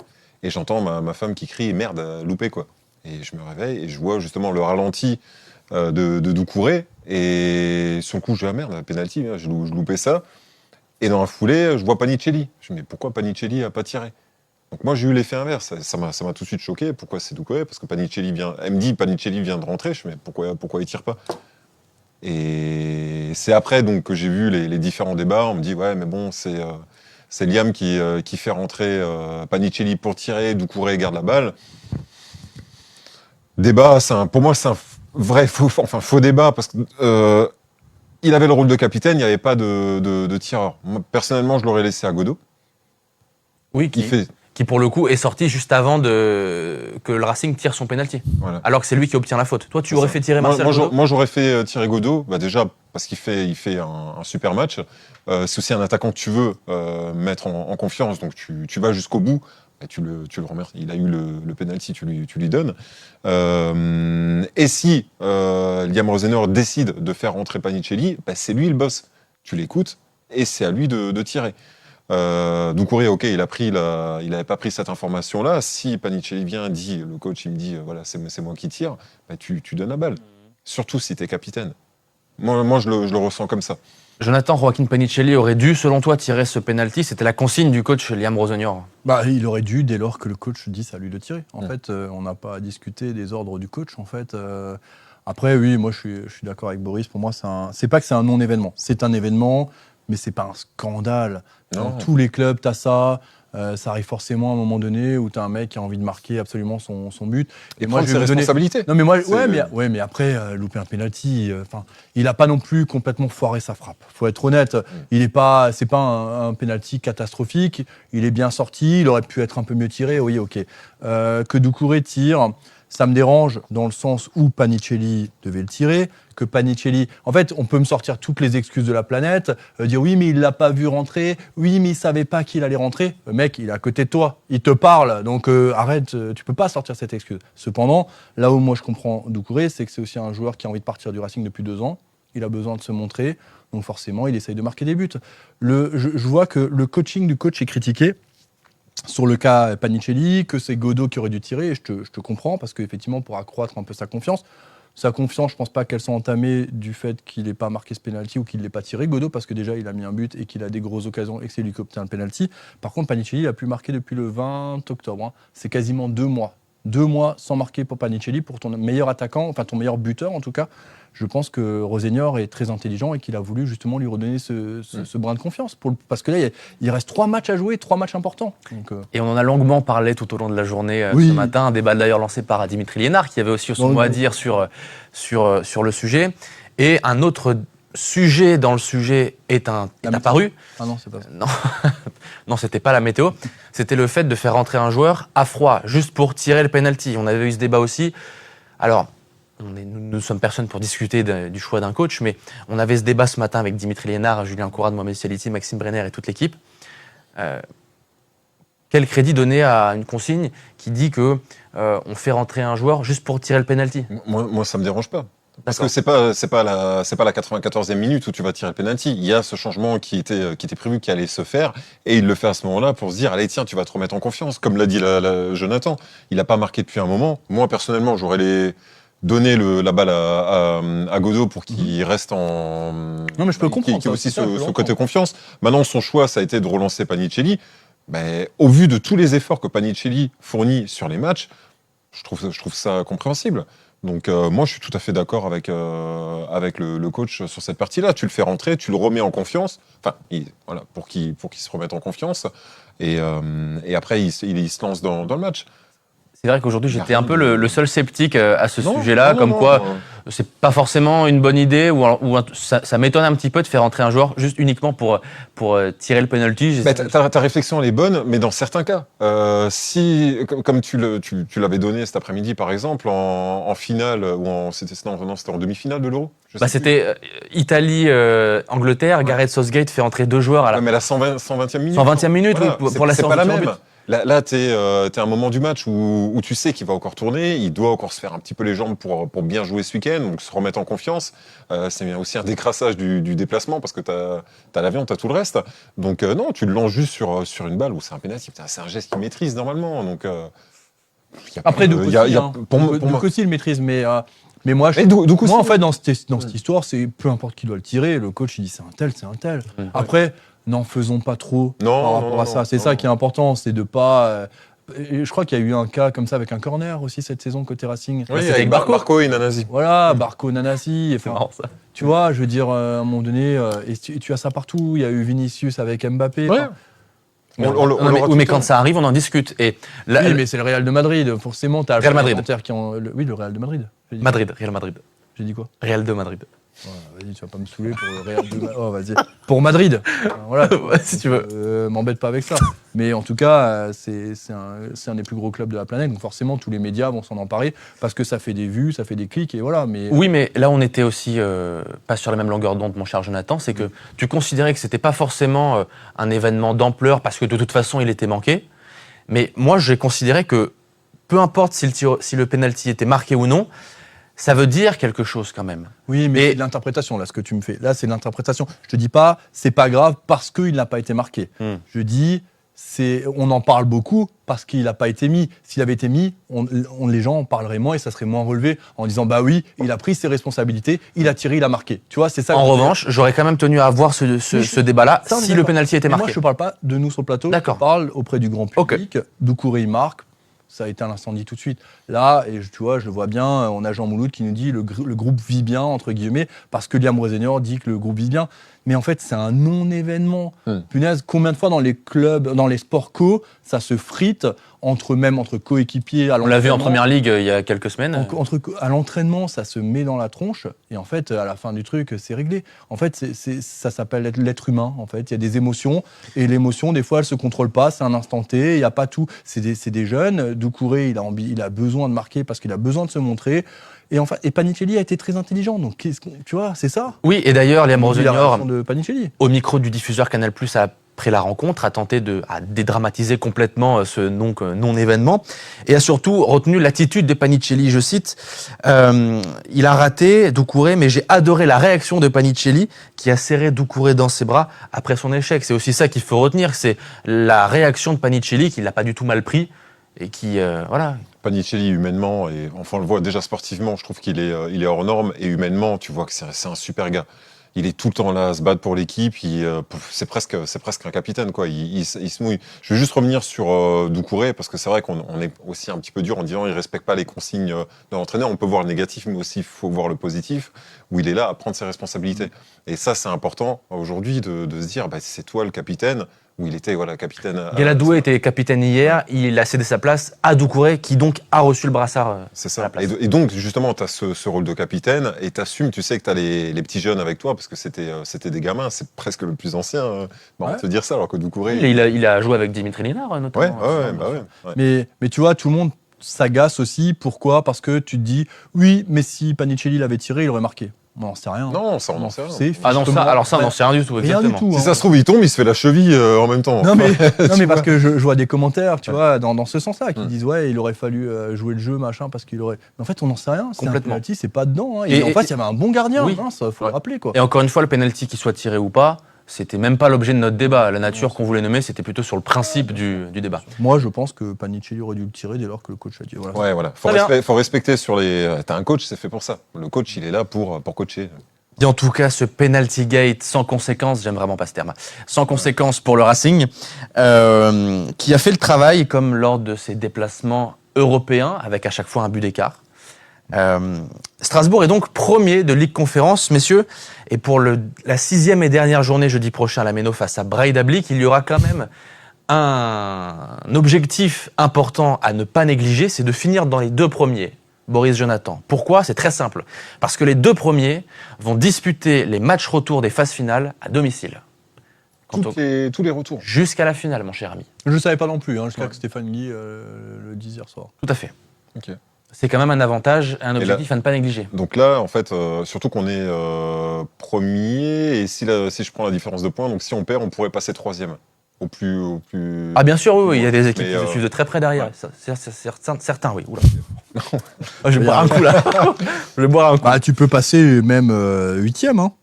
[SPEAKER 4] Et j'entends ma femme qui crie « Merde, loupé quoi !» Et je me réveille et je vois justement le ralenti de Doucouré. Et sur le coup, je dis « Ah merde, penalty, je loupais ça. » Et dans la foulée, je vois Panicelli. Je me dis « Mais pourquoi Panicelli n'a pas tiré ?» Donc moi, j'ai eu l'effet inverse. Ça m'a tout de suite choqué. Pourquoi c'est Doucouré? Parce que Panicelli vient... Elle me dit, Panicelli vient de rentrer. Je me dis, mais pourquoi il tire pas? Et c'est après donc, que j'ai vu les différents débats. On me dit, ouais, mais bon, c'est Liam qui fait rentrer Panicelli pour tirer. Doucouré garde la balle. Débat, pour moi, c'est un vrai faux débat parce que il avait le rôle de capitaine, il n'y avait pas de tireur. Moi, personnellement, je l'aurais laissé à Godot.
[SPEAKER 2] Oui, qui pour le coup est sorti juste avant que le Racing tire son penalty.
[SPEAKER 4] Voilà.
[SPEAKER 2] Alors que c'est lui qui obtient la faute. Toi, tu aurais fait tirer Marcel Godot?
[SPEAKER 4] Moi, j'aurais fait tirer Godot, déjà parce qu'il fait un super match. C'est aussi un attaquant que tu veux mettre en confiance, donc tu vas jusqu'au bout. Et tu le remercies. Il a eu le penalty, tu lui donnes. Et si Liam Rosenauer décide de faire rentrer Panicelli, c'est lui le boss. Tu l'écoutes et c'est à lui de tirer. Doucouré, ok, il avait pas pris cette information-là. Si Panicelli vient, le coach, il me dit, voilà, c'est moi qui tire, tu donnes la balle. Surtout si t'es capitaine. Moi, je le ressens comme ça.
[SPEAKER 2] Jonathan, Joaquin Panicelli aurait dû, selon toi, tirer ce penalty. C'était la consigne du coach Liam Rosenauer.
[SPEAKER 3] Il aurait dû, dès lors que le coach dit à lui de tirer. En fait, on n'a pas à discuter des ordres du coach. En fait, après, oui, moi, je suis d'accord avec Boris. Pour moi, c'est pas que c'est un non-événement. C'est un événement, mais c'est pas un scandale. Dans tous les clubs, t'as ça. Ça arrive forcément à un moment donné où tu as un mec qui a envie de marquer absolument son but.
[SPEAKER 4] Et moi, j'ai responsabilité.
[SPEAKER 3] Non, mais mais après, louper un penalty, il n'a pas non plus complètement foiré sa frappe. Faut être honnête. C'est pas un penalty catastrophique. Il est bien sorti. Il aurait pu être un peu mieux tiré. Oui, ok. Que Doucouré tire, ça me dérange dans le sens où Panicelli devait le tirer. Que Panicelli... En fait, on peut me sortir toutes les excuses de la planète, dire oui, mais il l'a pas vu rentrer, oui, mais il savait pas qu'il allait rentrer. Le mec, il est à côté de toi, il te parle, donc arrête, tu peux pas sortir cette excuse. Cependant, là où moi je comprends Doucouré, c'est que c'est aussi un joueur qui a envie de partir du Racing depuis 2 ans, il a besoin de se montrer, donc forcément, il essaye de marquer des buts. Je vois que le coaching du coach est critiqué, sur le cas Panicelli, que c'est Godot qui aurait dû tirer, et je te comprends, parce qu'effectivement, pour accroître un peu sa confiance, je ne pense pas qu'elle soit entamée du fait qu'il n'ait pas marqué ce penalty ou qu'il ne l'ait pas tiré, Godot, parce que déjà il a mis un but et qu'il a des grosses occasions et que c'est lui qui obtient le penalty. Par contre, Panicelli n'a plus marqué depuis le 20 octobre. C'est quasiment 2 mois. 2 mois sans marquer pour Panicelli, pour ton meilleur attaquant, enfin ton meilleur buteur en tout cas. Je pense que Rosenauer est très intelligent et qu'il a voulu justement lui redonner ce brin de confiance. Parce que là, il reste 3 matchs à jouer, 3 matchs importants. Donc,
[SPEAKER 2] Et on en a longuement parlé tout au long de la journée ce matin. Un débat d'ailleurs lancé par Dimitri Liénard, qui avait aussi son mot à dire sur le sujet. Et un autre sujet dans le sujet est apparu.
[SPEAKER 3] Ah non, c'est pas ça.
[SPEAKER 2] Non, c'était pas la météo. C'était le fait de faire rentrer un joueur à froid, juste pour tirer le penalty. On avait eu ce débat aussi. Alors, nous ne sommes personne pour discuter du choix d'un coach, mais on avait ce débat ce matin avec Dimitri Liénard, Julien Courade, Mohamed Sialiti, Maxime Brenner et toute l'équipe. Quel crédit donner à une consigne qui dit que on fait rentrer un joueur juste pour tirer le penalty?
[SPEAKER 4] Moi, ça me dérange pas. Parce que c'est pas la 94e minute où tu vas tirer le penalty. Il y a ce changement qui était prévu, qui allait se faire, et il le fait à ce moment-là pour se dire, allez tiens, tu vas te remettre en confiance. Comme l'a dit Jonathan, il a pas marqué depuis un moment. Moi personnellement, j'aurais donné la balle à Godot pour qu'il reste en...
[SPEAKER 3] Non, mais je peux comprendre.
[SPEAKER 4] Qui a aussi ce côté confiance. Maintenant, son choix, ça a été de relancer Panicelli. Au vu de tous les efforts que Panicelli fournit sur les matchs, je trouve ça compréhensible. Donc moi, je suis tout à fait d'accord avec le coach sur cette partie-là. Tu le fais rentrer, tu le remets en confiance. Enfin, pour qu'il se remette en confiance. Et après, il se lance dans le match.
[SPEAKER 2] C'est vrai qu'aujourd'hui, j'étais un peu le seul sceptique à ce sujet-là, quoi c'est pas forcément une bonne idée, ou ça m'étonne un petit peu de faire entrer un joueur juste uniquement pour tirer le penalty.
[SPEAKER 4] Ta réflexion, elle est bonne, mais dans certains cas. Si, comme tu l'avais donné cet après-midi, par exemple, en finale, ou c'était en demi-finale de l'Euro.
[SPEAKER 2] C'était Italie-Angleterre, Gareth Southgate fait entrer 2 joueurs à la...
[SPEAKER 4] mais la 120e minute.
[SPEAKER 2] 120e minute, voilà, oui, pour la séance.
[SPEAKER 4] C'est pas la même. Là, t'es à un moment du match où tu sais qu'il va encore tourner, il doit encore se faire un petit peu les jambes pour bien jouer ce week-end, donc se remettre en confiance. C'est aussi un décrassage du déplacement parce que t'as l'avion, t'as tout le reste. Donc non, tu le lances juste sur une balle où c'est un pénalty. C'est un geste qu'il maîtrise normalement. Donc
[SPEAKER 3] après, Doucouré aussi le maîtrise, mais moi, en fait, dans cette histoire, c'est peu importe qui doit le tirer, le coach il dit c'est un tel. Après, n'en faisons pas trop
[SPEAKER 4] Non,
[SPEAKER 3] par rapport
[SPEAKER 4] non,
[SPEAKER 3] à ça.
[SPEAKER 4] non,
[SPEAKER 3] C'est
[SPEAKER 4] non.
[SPEAKER 3] ça qui est important, c'est de pas. Et je crois qu'il y a eu un cas comme ça avec un corner aussi cette saison côté Racing.
[SPEAKER 4] Oui,
[SPEAKER 2] c'était
[SPEAKER 4] avec
[SPEAKER 2] Barco.
[SPEAKER 4] Barco et Nanasi.
[SPEAKER 3] Voilà, Barco, Nanasi.
[SPEAKER 2] C'est marrant ça.
[SPEAKER 3] Tu vois, je veux dire, à un moment donné, et tu as ça partout. Il y a eu Vinicius avec Mbappé.
[SPEAKER 4] Ouais.
[SPEAKER 3] Enfin,
[SPEAKER 4] On
[SPEAKER 2] Non,
[SPEAKER 4] l'aura
[SPEAKER 2] mais,
[SPEAKER 4] tout
[SPEAKER 2] oui, mais
[SPEAKER 4] le temps.
[SPEAKER 2] quand ça arrive, on en discute. Et là,
[SPEAKER 3] oui, mais c'est le Real de Madrid. Forcément, tu as
[SPEAKER 2] Real Madrid.
[SPEAKER 3] Oui, le Real de Madrid. J'ai dit
[SPEAKER 2] Real Madrid.
[SPEAKER 3] quoi J'ai dit quoi
[SPEAKER 2] Real de Madrid.
[SPEAKER 3] Vas-y, tu vas pas me saouler pour le Real de Madrid. Oh, vas-y. Pour Madrid. Voilà.
[SPEAKER 2] Ouais, si tu veux.
[SPEAKER 3] M'embête pas avec ça. Mais en tout cas, c'est un des plus gros clubs de la planète. Donc forcément, tous les médias vont s'en emparer parce que ça fait des vues, ça fait des clics et voilà. Mais
[SPEAKER 2] Oui, mais là, on était aussi pas sur la même longueur d'onde, mon cher Jonathan. C'est que tu considérais que c'était pas forcément un événement d'ampleur parce que de toute façon, il était manqué. Mais moi, j'ai considéré que peu importe si le penalty était marqué ou non, ça veut dire quelque chose quand même.
[SPEAKER 3] oui, mais
[SPEAKER 2] Et-
[SPEAKER 3] c'est de l'interprétation là, ce que tu me fais. Là, c'est de l'interprétation. Je te dis pas, c'est pas grave parce qu'il n'a pas été marqué. Je dis, on en parle beaucoup parce qu'il n'a pas été mis. S'il avait été mis, les gens en parleraient moins et ça serait moins relevé en disant bah oui, il a pris ses responsabilités, il a tiré, il a marqué. Tu vois, c'est ça.
[SPEAKER 2] En
[SPEAKER 3] que je veux dire.
[SPEAKER 2] revanche, j'aurais quand même tenu à avoir ce débat-là
[SPEAKER 3] Ça, on est
[SPEAKER 2] si le
[SPEAKER 3] d'accord.
[SPEAKER 2] penalty était
[SPEAKER 3] Mais
[SPEAKER 2] marqué.
[SPEAKER 3] moi, je ne parle pas de nous sur le plateau.
[SPEAKER 2] D'accord.
[SPEAKER 3] Je parle auprès du grand public. Doucouré, il marque. Ça a été un incendie tout de suite. Là, et tu vois, je le vois bien, on a Jean Mouloud qui nous dit le groupe vit bien, entre guillemets, parce que Liam Rosenor dit que le groupe vit bien. Mais en fait, c'est un non-événement. Punaise, combien de fois dans les clubs, dans les sports co, ça se frite entre coéquipiers à
[SPEAKER 2] On l'a vu en
[SPEAKER 3] l'entraînement.
[SPEAKER 2] première ligue il y a quelques semaines.
[SPEAKER 3] À l'entraînement, ça se met dans la tronche et en fait, à la fin du truc, c'est réglé. En fait, ça s'appelle l'être humain. En fait, il y a des émotions et l'émotion, des fois, elle se contrôle pas. C'est un instant T. Il y a pas tout. C'est des jeunes. Doucouré, il a besoin de marquer parce qu'il a besoin de se montrer. Et Panicelli a été très intelligent. Donc, tu vois, c'est ça.
[SPEAKER 2] Oui, et d'ailleurs, Liam
[SPEAKER 3] On dit la
[SPEAKER 2] Rosenor,
[SPEAKER 3] réaction de Panicelli.
[SPEAKER 2] au micro du diffuseur Canal+, après la rencontre, a tenté à dédramatiser complètement ce non-événement et a surtout retenu l'attitude de Panicelli. Je cite, il a raté Doucouré, mais j'ai adoré la réaction de Panicelli qui a serré Doucouré dans ses bras après son échec. C'est aussi ça qu'il faut retenir, c'est la réaction de Panicelli qui l'a pas du tout mal pris et qui, voilà.
[SPEAKER 4] Panicelli, humainement, et enfin on le voit déjà sportivement, je trouve qu'il est hors norme, et humainement, tu vois que c'est un super gars. Il est tout le temps là à se battre pour l'équipe, c'est presque un capitaine, quoi. Il se mouille. Je veux juste revenir sur Doucouré, parce que c'est vrai qu'on est aussi un petit peu dur en disant il respecte pas les consignes de l'entraîneur. On peut voir le négatif, mais aussi il faut voir le positif, où il est là à prendre ses responsabilités. Et ça, c'est important aujourd'hui de se dire, bah, c'est toi le capitaine, où il était capitaine.
[SPEAKER 2] Galadoué était capitaine hier, il a cédé sa place à Doucouré qui donc a reçu le brassard
[SPEAKER 4] C'est
[SPEAKER 2] à
[SPEAKER 4] ça.
[SPEAKER 2] la place.
[SPEAKER 4] Et donc, justement, tu as ce rôle de capitaine et tu assumes, tu sais que tu as les petits jeunes avec toi parce que c'était des gamins, c'est presque le plus ancien.
[SPEAKER 3] Ouais.
[SPEAKER 4] Te dire ça, alors que Doucouré.
[SPEAKER 2] Il a joué avec Dimitri Linard notamment.
[SPEAKER 4] Ouais.
[SPEAKER 3] Mais tu vois, tout le monde s'agace aussi. Pourquoi ? Parce que tu te dis, oui, mais si Panicelli l'avait tiré, il aurait marqué. On n'en sait rien.
[SPEAKER 4] Non, ça, on n'en sait rien.
[SPEAKER 3] C'est
[SPEAKER 2] Ah non, ça,
[SPEAKER 3] justement-
[SPEAKER 2] alors ça, on n'en sait rien du tout.
[SPEAKER 3] Rien
[SPEAKER 2] Exactement.
[SPEAKER 3] du tout.
[SPEAKER 4] Si
[SPEAKER 3] hein.
[SPEAKER 4] ça se trouve, il tombe, il se fait la cheville en même temps.
[SPEAKER 3] Non mais, non, mais parce
[SPEAKER 4] vois.
[SPEAKER 3] que je vois des commentaires, tu vois, dans ce sens-là, qui disent ouais, il aurait fallu jouer le jeu, machin, parce qu'il aurait. Mais en fait, on n'en sait rien. C'est un
[SPEAKER 2] Complètement.
[SPEAKER 3] penalty, c'est pas dedans. Hein.
[SPEAKER 2] Et-
[SPEAKER 3] Et en face, il y avait un bon gardien.
[SPEAKER 2] Oui.
[SPEAKER 3] Hein, ça faut le rappeler quoi.
[SPEAKER 2] Et encore une fois, le penalty qu'il soit tiré ou pas, c'était même pas l'objet de notre débat. La nature qu'on voulait nommer, c'était plutôt sur le principe du débat.
[SPEAKER 3] Moi, je pense que Panicelli aurait dû le tirer dès lors que le coach a dit. Voilà.
[SPEAKER 4] Ouais, voilà.
[SPEAKER 2] Très bien.
[SPEAKER 4] Faut respecter sur les. T'as un coach, c'est fait pour ça. Le coach, il est là pour coacher.
[SPEAKER 2] Et en tout cas, ce penalty gate sans conséquence, j'aime vraiment pas ce terme, sans conséquence pour le Racing, qui a fait le travail comme lors de ses déplacements européens, avec à chaque fois un but d'écart. Strasbourg est donc premier de Ligue Conférence, messieurs, et pour la 6e et dernière journée jeudi prochain à la Méno face à Breidablik, il y aura quand même un objectif important à ne pas négliger, c'est de finir dans les 2 premiers. Boris Jonathan. Pourquoi ? C'est très simple. Parce que les 2 premiers vont disputer les matchs retour des phases finales à domicile.
[SPEAKER 4] Tous les retours.
[SPEAKER 2] Jusqu'à la finale, mon cher ami.
[SPEAKER 3] Je savais pas non plus, jusqu'à que Stéphane Guy le dise hier soir.
[SPEAKER 2] Tout à fait.
[SPEAKER 4] Ok.
[SPEAKER 2] C'est quand même un avantage, un objectif à ne pas négliger.
[SPEAKER 4] Donc là, en fait, surtout qu'on est premier, et si je prends la différence de points, donc si on perd, on pourrait passer 3e. Au plus.
[SPEAKER 2] Ah bien sûr, oui, il y a des équipes
[SPEAKER 4] Mais,
[SPEAKER 2] qui se suivent de très près derrière.
[SPEAKER 4] ouais.
[SPEAKER 2] Ça, certains, oui. Oula. Ah, je vais boire un coup là. Je vais boire un coup.
[SPEAKER 3] Bah, tu peux passer même 8e. Hein.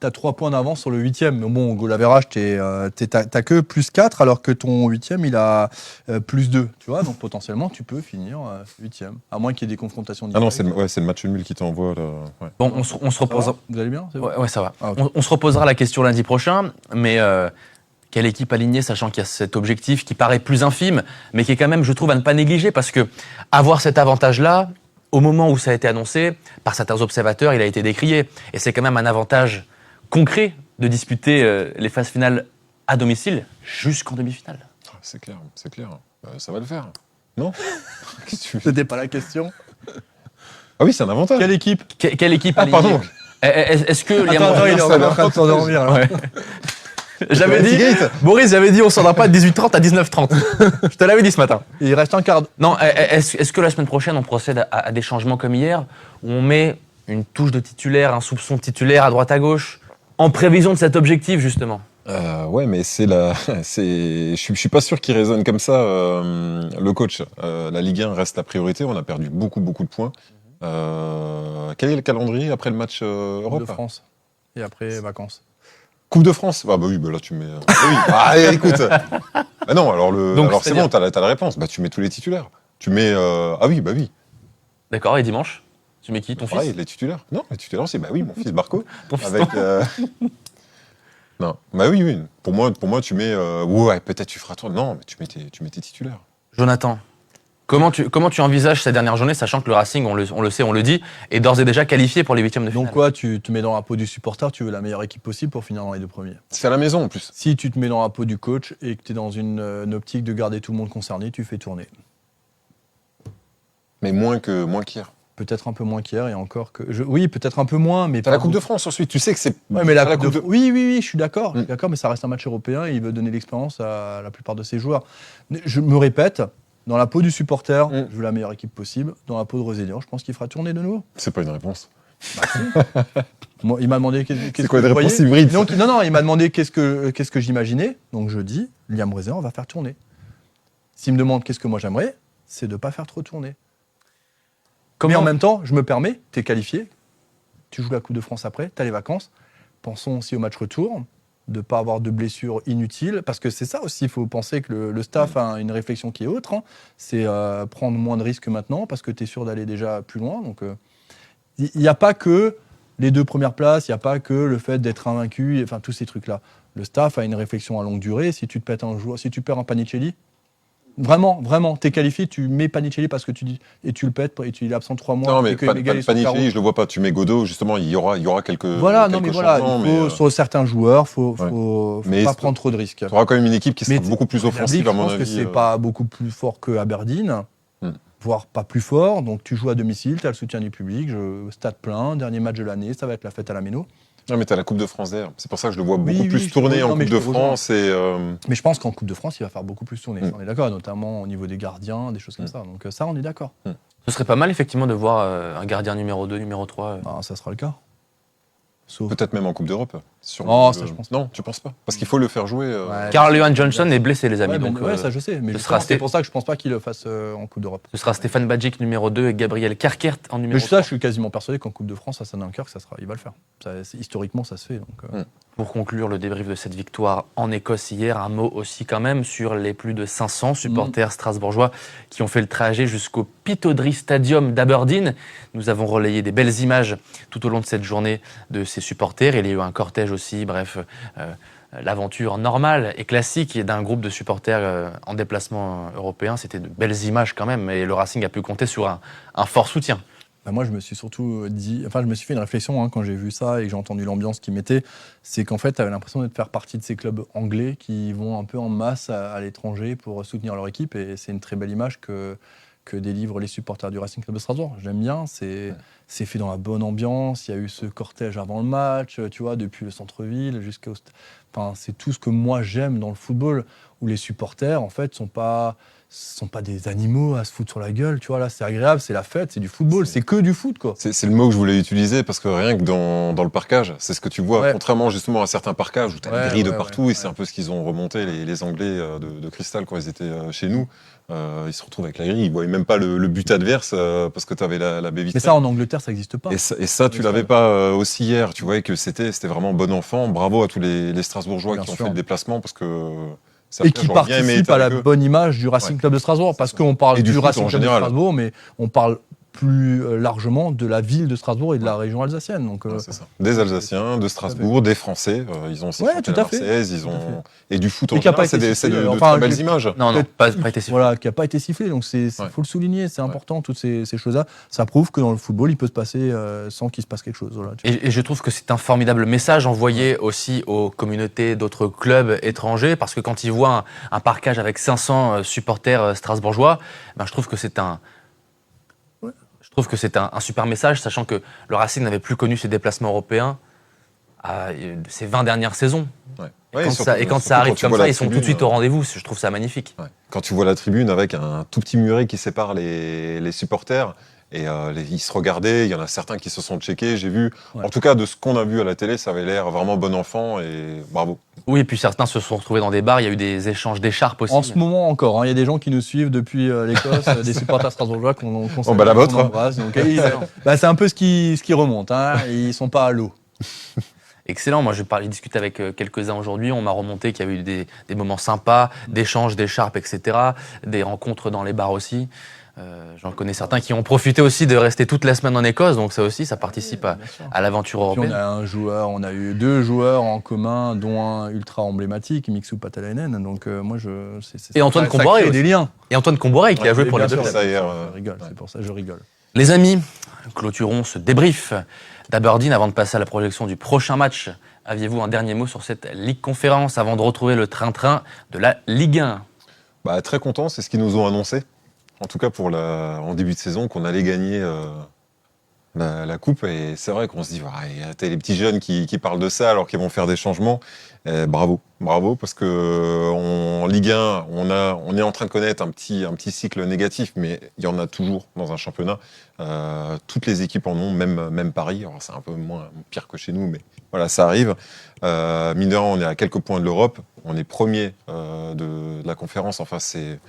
[SPEAKER 3] as 3 points d'avance sur le 8e. Mais bon, au goal average, t'as que plus 4, alors que ton 8e, il a plus 2. Tu vois, donc potentiellement, tu peux finir 8e. À moins qu'il y ait des confrontations
[SPEAKER 4] Ah non,
[SPEAKER 3] directes.
[SPEAKER 4] c'est le match nul qui t'envoie. Là. Ouais.
[SPEAKER 2] Bon, on se
[SPEAKER 3] Ça
[SPEAKER 2] repose.
[SPEAKER 3] va Vous allez bien c'est bon
[SPEAKER 2] Ouais, ça va.
[SPEAKER 3] Ah, ok.
[SPEAKER 2] On se reposera la question lundi prochain, mais quelle équipe alignée, sachant qu'il y a cet objectif qui paraît plus infime, mais qui est quand même, je trouve, à ne pas négliger, parce que avoir cet avantage-là, au moment où ça a été annoncé, par certains observateurs, il a été décrié. Et c'est quand même un avantage concret de disputer les phases finales à domicile jusqu'en demi-finale.
[SPEAKER 4] C'est clair. Ça va le faire. Non Qu'est-ce que tu veux
[SPEAKER 3] C'était pas la question.
[SPEAKER 4] Ah oui, c'est un avantage.
[SPEAKER 3] Quelle équipe
[SPEAKER 2] Quelle équipe
[SPEAKER 4] Ah,
[SPEAKER 2] alignée
[SPEAKER 4] pardon.
[SPEAKER 2] Est-ce que
[SPEAKER 3] Attends, il est en train de s'endormir. là.
[SPEAKER 2] Ouais. J'avais dit,
[SPEAKER 4] Gate.
[SPEAKER 2] Boris, j'avais dit, on s'en va pas de 18h30 à 19h30. Je te l'avais dit ce matin.
[SPEAKER 3] Il reste un quart.
[SPEAKER 2] Non, est-ce que la semaine prochaine, on procède à des changements comme hier, où on met une touche de titulaire, un soupçon de titulaire à droite à gauche, en prévision de cet objectif, justement?
[SPEAKER 4] Ouais, mais je suis pas sûr qu'il raisonne comme ça, le coach. La Ligue 1 reste la priorité. On a perdu beaucoup de points. Quel est le calendrier après le match Europe
[SPEAKER 3] de France. Et après, vacances.
[SPEAKER 4] Coupe de France. Ah bah oui, bah là tu mets. Oui. Ah écoute. Ah non, alors
[SPEAKER 2] Donc,
[SPEAKER 4] c'est
[SPEAKER 2] c'est-à-dire
[SPEAKER 4] bon, t'as la réponse. Bah tu mets tous les titulaires. Tu mets. Ah oui, bah oui.
[SPEAKER 2] D'accord, et dimanche? Tu mets qui? Ton
[SPEAKER 4] Pareil,
[SPEAKER 2] fils?
[SPEAKER 4] les titulaires. Non, les titulaires, c'est bah oui, mon fils Marco.
[SPEAKER 2] Ton fils,
[SPEAKER 4] Avec. Non, bah oui. Pour moi, tu mets. Ouais, peut-être tu feras toi. Non, mais tu mets tes titulaires.
[SPEAKER 2] Jonathan, comment tu envisages ces dernières journées, sachant que le Racing, on le sait, on le dit, est d'ores et déjà qualifié pour les huitièmes de finale?
[SPEAKER 3] Donc quoi, tu te mets dans la peau du supporter, tu veux la meilleure équipe possible pour finir dans les 2 premiers.
[SPEAKER 4] C'est à la maison en plus.
[SPEAKER 3] Si tu te mets dans la peau du coach et que tu es dans une optique de garder tout le monde concerné, tu fais tourner.
[SPEAKER 4] Mais moins qu'hier.
[SPEAKER 3] Peut-être un peu moins qu'hier et encore que... Oui, peut-être un peu moins, mais
[SPEAKER 4] T'as
[SPEAKER 3] pas
[SPEAKER 4] la Coupe de
[SPEAKER 3] beaucoup.
[SPEAKER 4] France ensuite. Tu sais que c'est.
[SPEAKER 3] Ouais, mais la
[SPEAKER 4] t'as
[SPEAKER 3] Coupe de... Oui, je suis d'accord. Je suis
[SPEAKER 4] Mm.
[SPEAKER 3] d'accord, mais ça reste un match européen et il veut donner l'expérience à la plupart de ses joueurs. Je me répète, dans la peau du supporter,
[SPEAKER 4] Mm.
[SPEAKER 3] je veux la meilleure équipe possible. Dans la peau de Roselian, je pense qu'il fera tourner de nouveau.
[SPEAKER 4] C'est pas une réponse.
[SPEAKER 3] Moi, il m'a demandé qu'est-ce
[SPEAKER 4] C'est quoi
[SPEAKER 3] que
[SPEAKER 4] une
[SPEAKER 3] vous
[SPEAKER 4] réponse
[SPEAKER 3] voyez.
[SPEAKER 4] hybride
[SPEAKER 3] Donc, non, il m'a demandé qu'est-ce que j'imaginais. Donc je dis, Liam Roselian va faire tourner. S'il me demande qu'est-ce que moi j'aimerais, c'est de ne pas faire trop tourner. Mais en même temps, je me permets, tu es qualifié, tu joues la Coupe de France après, tu as les vacances. Pensons aussi au match retour, de ne pas avoir de blessures inutiles, parce que c'est ça aussi, il faut penser que le staff a une réflexion qui est autre, hein. C'est prendre moins de risques maintenant, parce que tu es sûr d'aller déjà plus loin. Donc il n'y a pas que les 2 premières places, il n'y a pas que le fait d'être invaincu, enfin tous ces trucs-là. Le staff a une réflexion à longue durée. Si tu te pètes un joueur, si tu perds un Panicelli, vraiment, t'es qualifié, tu mets Panicelli parce que tu dis et tu le pètes et tu es absent 3 mois.
[SPEAKER 4] Non, mais
[SPEAKER 3] et que Mégal est sur le carreau.
[SPEAKER 4] Panicelli, je le vois pas. Tu mets Godot, justement, il y aura quelques.
[SPEAKER 3] Voilà, non, mais
[SPEAKER 4] quelques
[SPEAKER 3] voilà,
[SPEAKER 4] changements,
[SPEAKER 3] il faut,
[SPEAKER 4] mais,
[SPEAKER 3] sur certains joueurs, faut
[SPEAKER 4] Mais
[SPEAKER 3] pas
[SPEAKER 4] est-ce
[SPEAKER 3] prendre trop de risques.
[SPEAKER 4] tu auras quand même une équipe qui sera
[SPEAKER 3] Mais
[SPEAKER 4] beaucoup plus offensive, à mon
[SPEAKER 3] Je pense
[SPEAKER 4] avis.
[SPEAKER 3] que c'est pas beaucoup plus fort que Aberdeen, voire pas plus fort. Donc tu joues à domicile, tu as le soutien du public, stade plein, dernier match de l'année, ça va être la fête à la Méno.
[SPEAKER 4] Non, mais t'as la Coupe de France d'air. C'est pour ça que je le vois
[SPEAKER 3] Oui,
[SPEAKER 4] beaucoup
[SPEAKER 3] oui,
[SPEAKER 4] plus
[SPEAKER 3] je te
[SPEAKER 4] tourner en
[SPEAKER 3] rejoins, mais
[SPEAKER 4] Coupe
[SPEAKER 3] je
[SPEAKER 4] de
[SPEAKER 3] te rejoins.
[SPEAKER 4] France et.
[SPEAKER 3] Mais je pense qu'en Coupe de France, il va faire beaucoup plus tourner.
[SPEAKER 4] Mm.
[SPEAKER 3] On est d'accord, notamment au niveau des gardiens, des choses comme ça. Donc ça, on est d'accord.
[SPEAKER 2] Ce serait pas mal, effectivement, de voir un gardien numéro 2, numéro 3.
[SPEAKER 3] Ah, ça sera le cas. Sauf.
[SPEAKER 4] Peut-être même en Coupe d'Europe.
[SPEAKER 3] Oh, ça, je pense pas.
[SPEAKER 4] Non, tu penses pas? Parce qu'il faut le faire jouer.
[SPEAKER 3] Ouais.
[SPEAKER 2] Carl-Johan Johnson est blessé, les amis.
[SPEAKER 3] Ouais,
[SPEAKER 2] donc,
[SPEAKER 3] ça je sais, mais
[SPEAKER 2] ce
[SPEAKER 3] justement,
[SPEAKER 2] sera
[SPEAKER 3] c'est pour ça que je pense pas qu'il le fasse en Coupe d'Europe.
[SPEAKER 2] ce sera Stéphane Badjic, numéro 2, et Gabriel Carkert en numéro
[SPEAKER 3] Mais
[SPEAKER 2] 3.
[SPEAKER 3] je suis quasiment persuadé qu'en Coupe de France, à Dunkerque, il va le faire. Historiquement, ça se fait. Donc,
[SPEAKER 2] Pour conclure le débrief de cette victoire en Écosse hier, un mot aussi quand même sur les plus de 500 supporters strasbourgeois qui ont fait le trajet jusqu'au Pittodrie Stadium d'Aberdeen. Nous avons relayé des belles images tout au long de cette journée de ces supporters. Il y a eu un cortège aussi, bref, l'aventure normale et classique d'un groupe de supporters en déplacement européen. C'était de belles images quand même, et le Racing a pu compter sur un fort soutien.
[SPEAKER 3] Bah moi, je me suis surtout dit, je me suis fait une réflexion quand j'ai vu ça et que j'ai entendu l'ambiance qu'ils mettaient, c'est qu'en fait, tu avais l'impression de faire partie de ces clubs anglais qui vont un peu en masse à l'étranger pour soutenir leur équipe, et c'est une très belle image que délivrent les supporters du Racing Club de Strasbourg. J'aime bien, c'est fait dans la bonne ambiance, il y a eu ce cortège avant le match, tu vois, depuis le centre-ville c'est tout ce que moi j'aime dans le football, où les supporters, en fait, sont pas ce sont pas des animaux à se foutre sur la gueule, tu vois. Là, c'est agréable, c'est la fête, c'est du football, c'est que du foot, quoi.
[SPEAKER 4] C'est le mot que je voulais utiliser parce que rien que dans le parcage, c'est ce que tu vois,
[SPEAKER 3] Ouais.
[SPEAKER 4] contrairement justement à certains parcages où tu as
[SPEAKER 3] Ouais,
[SPEAKER 4] des grilles de
[SPEAKER 3] ouais,
[SPEAKER 4] partout,
[SPEAKER 3] ouais,
[SPEAKER 4] et c'est un peu ce qu'ils ont remonté, les Anglais de Cristal quand ils étaient chez nous. Ils se retrouvent avec la grille, ils voyaient même pas le but adverse parce que tu avais la baie vitrée.
[SPEAKER 3] Mais ça, en Angleterre, ça n'existe pas.
[SPEAKER 4] Et ça, tu l'avais pas aussi hier. Tu voyais que c'était vraiment bon enfant. Bravo à tous les Strasbourgeois
[SPEAKER 3] Bien
[SPEAKER 4] qui ont
[SPEAKER 3] sûr.
[SPEAKER 4] fait le déplacement parce que ça
[SPEAKER 3] Et qui
[SPEAKER 4] j'aurais bien aimé
[SPEAKER 3] participe
[SPEAKER 4] être
[SPEAKER 3] à la
[SPEAKER 4] avec eux.
[SPEAKER 3] bonne image du Racing
[SPEAKER 4] Ouais.
[SPEAKER 3] Club de Strasbourg, parce
[SPEAKER 4] ça.
[SPEAKER 3] qu'on parle
[SPEAKER 4] Et du
[SPEAKER 3] du
[SPEAKER 4] foot
[SPEAKER 3] Racing
[SPEAKER 4] en
[SPEAKER 3] Club de
[SPEAKER 4] général.
[SPEAKER 3] Strasbourg, mais on parle plus largement de la ville de Strasbourg et de la région alsacienne. Donc,
[SPEAKER 4] Ouais, c'est ça. Des Alsaciens, de Strasbourg, des Français. Ils ont aussi
[SPEAKER 3] Ouais,
[SPEAKER 4] chanté
[SPEAKER 3] tout
[SPEAKER 4] la
[SPEAKER 3] à fait.
[SPEAKER 4] Marseillaise. Ils
[SPEAKER 3] Tout à
[SPEAKER 4] ont et du foot en
[SPEAKER 3] Et qui a pas
[SPEAKER 4] général.
[SPEAKER 3] été
[SPEAKER 4] C'est
[SPEAKER 3] sifflé,
[SPEAKER 4] de
[SPEAKER 3] enfin,
[SPEAKER 4] très belles
[SPEAKER 3] j'ai-
[SPEAKER 4] images.
[SPEAKER 2] Non, pas été sifflé.
[SPEAKER 3] Voilà, qui n'a pas été sifflé. Donc,
[SPEAKER 4] Ouais.
[SPEAKER 3] faut le souligner, c'est important, toutes ces choses-là. Ça prouve que dans le football, il peut se passer sans qu'il se passe quelque chose. Voilà, tu vois.
[SPEAKER 2] Et je trouve que c'est un formidable message envoyé aussi aux communautés d'autres clubs étrangers, parce que quand ils voient un parcage avec 500 supporters strasbourgeois, ben je trouve que c'est un super message, sachant que le Racing n'avait plus connu ses déplacements européens ces 20 dernières saisons.
[SPEAKER 4] Ouais.
[SPEAKER 2] Et
[SPEAKER 4] Ouais,
[SPEAKER 2] quand
[SPEAKER 4] surtout-
[SPEAKER 2] ça
[SPEAKER 4] surtout
[SPEAKER 2] arrive
[SPEAKER 4] quand tu
[SPEAKER 2] comme
[SPEAKER 4] vois
[SPEAKER 2] ça,
[SPEAKER 4] la
[SPEAKER 2] ils sont tout de
[SPEAKER 4] tribune,
[SPEAKER 2] suite au rendez-vous. Je trouve ça magnifique.
[SPEAKER 4] Ouais. Quand tu vois la tribune avec un tout petit muret qui sépare les supporters, et ils se regardaient, il y en a certains qui se sont checkés, j'ai vu.
[SPEAKER 3] Ouais.
[SPEAKER 4] En tout cas, de ce qu'on a vu à la télé, ça avait l'air vraiment bon enfant, et bravo.
[SPEAKER 2] Oui, et puis certains se sont retrouvés dans des bars, il y a eu des échanges d'écharpes aussi.
[SPEAKER 3] En ce moment encore, il y a des gens qui nous suivent depuis l'Écosse, des supporters strasbourgeois qu'on salue,
[SPEAKER 4] bah, la
[SPEAKER 3] qu'on
[SPEAKER 4] vôtre.
[SPEAKER 3] embrasse. Donc, c'est un peu ce qui remonte. Ils sont pas à l'eau.
[SPEAKER 2] Excellent, moi j'ai discuté avec quelques-uns aujourd'hui, on m'a remonté qu'il y avait eu des moments sympas, d'échanges d'écharpes, etc., des rencontres dans les bars aussi. J'en connais certains qui ont profité aussi de rester toute la semaine en Écosse, donc ça aussi, ça participe
[SPEAKER 3] Bien sûr.
[SPEAKER 2] à l'aventure
[SPEAKER 3] Puis
[SPEAKER 2] européenne.
[SPEAKER 3] on a eu 2 joueurs en commun, dont un ultra emblématique, Mixu Patalainen. Donc
[SPEAKER 2] Et Antoine
[SPEAKER 3] ça
[SPEAKER 2] Comboiré
[SPEAKER 3] crée
[SPEAKER 2] aussi.
[SPEAKER 3] des liens.
[SPEAKER 2] Et Antoine Comboiré qui a joué pour les
[SPEAKER 3] Bien
[SPEAKER 2] deux
[SPEAKER 3] sûr,
[SPEAKER 2] clubs.
[SPEAKER 4] ça hier,
[SPEAKER 3] je rigole, c'est pour ça que je rigole.
[SPEAKER 2] Les amis, clôturons ce débrief d'Aberdeen avant de passer à la projection du prochain match. Aviez-vous un dernier mot sur cette Ligue Conférence avant de retrouver le train-train de la Ligue 1 ?
[SPEAKER 4] Bah, très content, c'est ce qu'ils nous ont annoncé. En tout cas, en début de saison, qu'on allait gagner la coupe. Et c'est vrai qu'on se dit, t'as les petits jeunes qui parlent de ça alors qu'ils vont faire des changements. Bravo, parce que en Ligue 1, on est en train de connaître un petit cycle négatif, mais il y en a toujours dans un championnat. Toutes les équipes en ont, même Paris. Alors c'est un peu moins pire que chez nous, mais voilà, ça arrive. Mine de rien, on est à quelques points de l'Europe. On est premier de la conférence. Enfin, c'est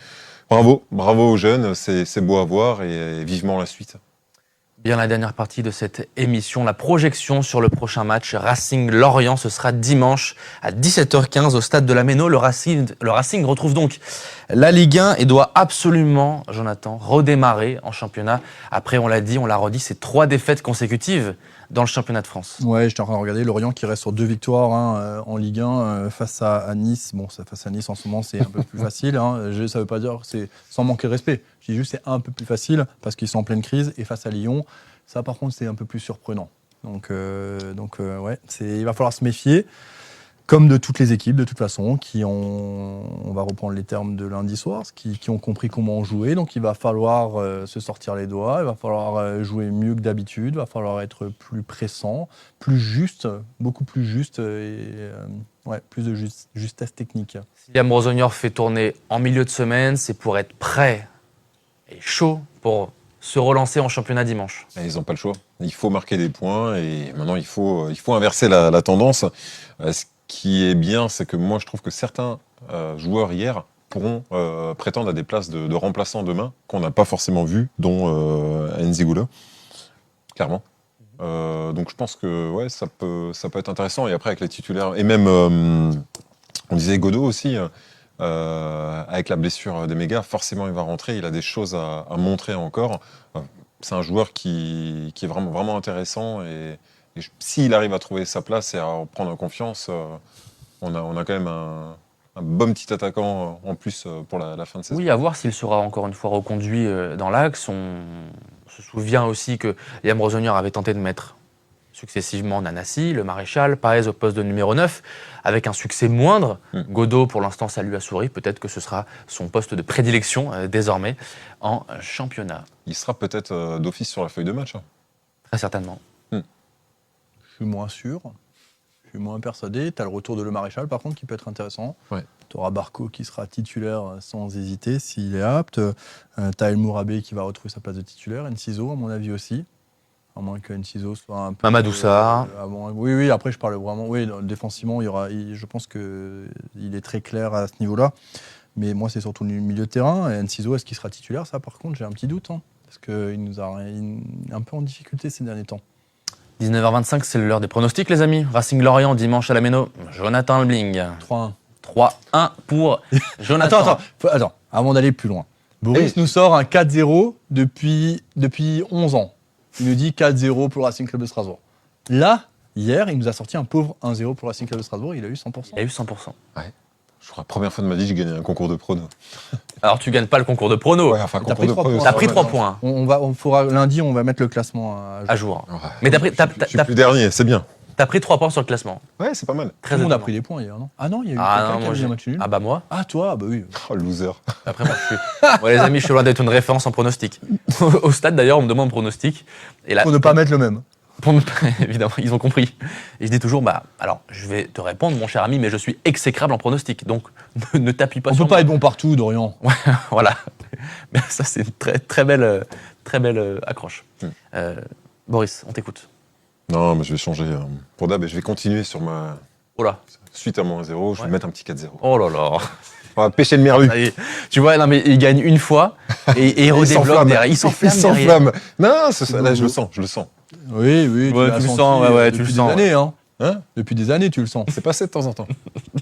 [SPEAKER 4] bravo aux jeunes. C'est beau à voir et vivement la suite.
[SPEAKER 2] Bien la dernière partie de cette émission, la projection sur le prochain match Racing-Lorient, ce sera dimanche à 17h15 au stade de la Méno. Le Racing retrouve donc la Ligue 1 et doit absolument, Jonathan, redémarrer en championnat. Après, on l'a dit, on l'a redit, c'est 3 défaites consécutives dans le championnat de France.
[SPEAKER 3] Ouais, j'étais en train de regarder Lorient qui reste sur 2 victoires en Ligue 1 face à Nice. Bon, face à Nice en ce moment, c'est un peu plus facile. Ça veut pas dire que c'est sans manquer de respect. Je dis juste c'est un peu plus facile parce qu'ils sont en pleine crise. Et face à Lyon, ça par contre, c'est un peu plus surprenant. Donc ouais, il va falloir se méfier. Comme de toutes les équipes, de toute façon, on va reprendre les termes de lundi soir, qui ont compris comment jouer. Donc il va falloir se sortir les doigts, il va falloir jouer mieux que d'habitude, il va falloir être plus pressant, plus juste, beaucoup plus juste, plus de justesse technique.
[SPEAKER 2] Si Liam Rosonior fait tourner en milieu de semaine, c'est pour être prêt et chaud pour se relancer en championnat dimanche.
[SPEAKER 4] Et ils n'ont pas le choix. Il faut marquer des points et maintenant il faut inverser la tendance. Ce qui est bien, c'est que moi je trouve que certains joueurs hier pourront prétendre à des places de remplaçants demain qu'on n'a pas forcément vu, dont Nzigula, clairement. Donc je pense que ouais, ça peut être intéressant. Et après avec les titulaires et même on disait Godot aussi. Avec la blessure des mégas, forcément il va rentrer, il a des choses à montrer encore. C'est un joueur qui est vraiment, vraiment intéressant et s'il arrive à trouver sa place et à prendre confiance, on a quand même un bon petit attaquant en plus pour la fin de saison.
[SPEAKER 2] Oui, à voir s'il sera encore une fois reconduit dans l'axe. On se souvient aussi que Liam Rosonior avait tenté de mettre successivement Nanassi, le Maréchal, Paez au poste de numéro 9, avec un succès moindre. Godot, pour l'instant, ça lui a souri. Peut-être que ce sera son poste de prédilection désormais en championnat.
[SPEAKER 4] Il sera peut-être d'office sur la feuille de match.
[SPEAKER 2] Très certainement.
[SPEAKER 3] Je suis moins sûr, je suis moins persuadé. Tu as le retour de Le Maréchal, par contre, qui peut être intéressant.
[SPEAKER 4] Ouais.
[SPEAKER 3] Tu auras Barco qui sera titulaire sans hésiter s'il est apte. Tu as El Mourabé qui va retrouver sa place de titulaire. Enciso, à mon avis aussi. À moins que Enciso soit un peu.
[SPEAKER 2] Mamadou Sarr.
[SPEAKER 3] Oui, après, je parle vraiment. Oui, défensivement, je pense qu'il est très clair à ce niveau-là. Mais moi, c'est surtout le milieu de terrain. Et Enciso, est-ce qu'il sera titulaire? Ça, par contre, j'ai un petit doute. Hein, parce qu'il nous a un peu en difficulté ces derniers temps.
[SPEAKER 2] 19h25, c'est l'heure des pronostics, les amis. Racing Lorient, dimanche à la Méno. Jonathan Bling.
[SPEAKER 3] 3-1.
[SPEAKER 2] 3-1 pour Jonathan.
[SPEAKER 3] Attends, avant d'aller plus loin. Boris nous sort un 4-0 depuis 11 ans. Il nous dit 4-0 pour le Racing Club de Strasbourg. Là, hier, il nous a sorti un pauvre 1-0 pour le Racing Club de Strasbourg. Il a eu 100%.
[SPEAKER 2] Il a eu 100%.
[SPEAKER 4] Ouais. Je crois, première fois de ma vie, j'ai gagné un concours de prono.
[SPEAKER 2] Alors, tu gagnes pas le concours de prono.
[SPEAKER 4] Ouais, enfin,
[SPEAKER 3] T'as pris 3 points.
[SPEAKER 2] T'as pris 3 points
[SPEAKER 3] Lundi, on va mettre le classement
[SPEAKER 2] à jour.
[SPEAKER 4] Ouais.
[SPEAKER 2] Mais
[SPEAKER 4] Je suis plus dernier, c'est bien.
[SPEAKER 2] t'as pris 3 points sur le classement.
[SPEAKER 4] Ouais, c'est pas mal.
[SPEAKER 3] Tout
[SPEAKER 2] Très
[SPEAKER 3] le monde a
[SPEAKER 2] étonnant.
[SPEAKER 3] pris des points hier, non? Ah non, il y a eu
[SPEAKER 2] Ah
[SPEAKER 3] quelqu'un
[SPEAKER 2] non,
[SPEAKER 3] qui
[SPEAKER 2] moi
[SPEAKER 3] a
[SPEAKER 2] j'ai.
[SPEAKER 3] eu un match nul.
[SPEAKER 2] Ah bah moi.
[SPEAKER 3] Ah, toi, bah oui.
[SPEAKER 4] Oh, loser.
[SPEAKER 2] Après, moi, je suis. Moi, les amis, je suis loin d'être une référence en pronostic. Au stade, d'ailleurs, on me demande pronostic. Et là,
[SPEAKER 3] Pour ne pas mettre le même.
[SPEAKER 2] évidemment, ils ont compris. Et je dis toujours, alors, je vais te répondre, mon cher ami, mais je suis exécrable en pronostic. Donc, ne t'appuie pas
[SPEAKER 3] On
[SPEAKER 2] sur
[SPEAKER 3] peut pas
[SPEAKER 2] moi.
[SPEAKER 3] être bon partout, Dorian.
[SPEAKER 2] Voilà. Mais ça, c'est une très belle accroche. Boris, on t'écoute.
[SPEAKER 4] Non, mais je vais changer. Pour d'hab, je vais continuer sur ma.
[SPEAKER 2] Oh là.
[SPEAKER 4] Suite à mon 1-0, je vais
[SPEAKER 2] Ouais.
[SPEAKER 4] mettre un petit 4-0.
[SPEAKER 2] Oh là là.
[SPEAKER 4] On va pêcher le merlu.
[SPEAKER 2] Ça y est. Tu vois, non, mais il gagne une fois et il redéveloppe derrière. Il s'enflamme derrière.
[SPEAKER 4] s'enflamme. Non, là, je le sens.
[SPEAKER 3] Oui,
[SPEAKER 2] Ouais,
[SPEAKER 3] l'as
[SPEAKER 2] tu le
[SPEAKER 3] senti,
[SPEAKER 2] sens, ouais, tu
[SPEAKER 3] depuis
[SPEAKER 2] le
[SPEAKER 3] des
[SPEAKER 2] sens,
[SPEAKER 3] années, hein.
[SPEAKER 4] Hein?
[SPEAKER 3] Depuis des années, tu le sens.
[SPEAKER 4] C'est passé de temps en temps.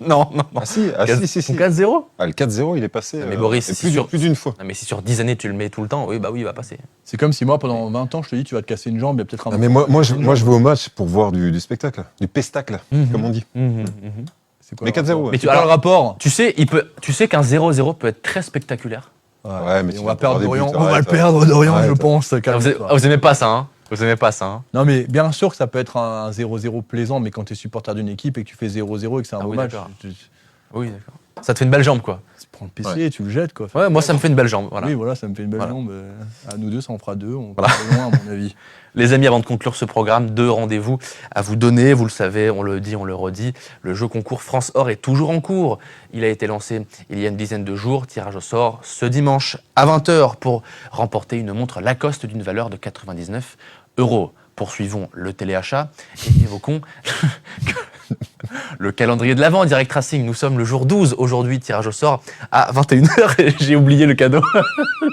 [SPEAKER 2] Non.
[SPEAKER 4] Ah si, si.
[SPEAKER 2] 4-0.
[SPEAKER 4] Ah, le 4-0, il est passé.
[SPEAKER 2] Mais Boris,
[SPEAKER 4] et
[SPEAKER 2] c'est sûr.
[SPEAKER 4] plus d'une fois.
[SPEAKER 2] Non, mais si sur 10 années tu le mets tout le temps, oui, il va passer.
[SPEAKER 3] C'est comme si moi, pendant 20 ans, je te dis, tu vas te casser une jambe, il y a peut-être un.
[SPEAKER 4] Ah, mais moi, je vais au match pour voir du spectacle, du pestacle, comme on dit.
[SPEAKER 3] C'est quoi
[SPEAKER 4] Mais
[SPEAKER 3] le rapport
[SPEAKER 4] 4-0, ouais.
[SPEAKER 2] Mais
[SPEAKER 3] C'est quoi le rapport?
[SPEAKER 2] Tu sais qu'un 0-0 peut être très spectaculaire.
[SPEAKER 4] Ouais, mais
[SPEAKER 3] Et
[SPEAKER 4] tu
[SPEAKER 3] on
[SPEAKER 4] vas
[SPEAKER 3] va perdre
[SPEAKER 4] avoir des
[SPEAKER 3] Dorian.
[SPEAKER 4] buts,
[SPEAKER 3] On va le
[SPEAKER 4] arrête,
[SPEAKER 3] perdre, Dorian,
[SPEAKER 4] arrête.
[SPEAKER 3] je pense.
[SPEAKER 2] Vous
[SPEAKER 3] Calme-toi.
[SPEAKER 2] aimez pas ça, hein? Vous aimez pas ça, hein?
[SPEAKER 3] Non, mais bien sûr que ça peut être un 0-0 plaisant, mais quand tu es supporter d'une équipe et que tu fais 0-0 et que c'est un
[SPEAKER 2] Ah
[SPEAKER 3] beau
[SPEAKER 2] oui,
[SPEAKER 3] match,
[SPEAKER 2] d'accord.
[SPEAKER 3] tu
[SPEAKER 2] Oui, d'accord. Ça te fait une belle jambe, quoi.
[SPEAKER 3] prends le PC et tu le jettes, quoi.
[SPEAKER 2] Ouais, moi, ça me fait une belle jambe. Voilà.
[SPEAKER 3] Oui, voilà, ça me fait une belle
[SPEAKER 2] Voilà.
[SPEAKER 3] jambe. À nous deux, ça en fera deux. On
[SPEAKER 2] Voilà.
[SPEAKER 3] va loin, à mon avis.
[SPEAKER 2] Les amis, avant de conclure ce programme, 2 rendez-vous à vous donner. Vous le savez, on le dit, on le redit. Le jeu concours France Or est toujours en cours. Il a été lancé il y a une dizaine de jours. Tirage au sort ce dimanche à 20h pour remporter une montre Lacoste d'une valeur de 99 €. Poursuivons le téléachat et évoquons le calendrier de l'Avent, Direct Racing. Nous sommes le jour 12. Aujourd'hui, tirage au sort à 21h. Et j'ai oublié le cadeau.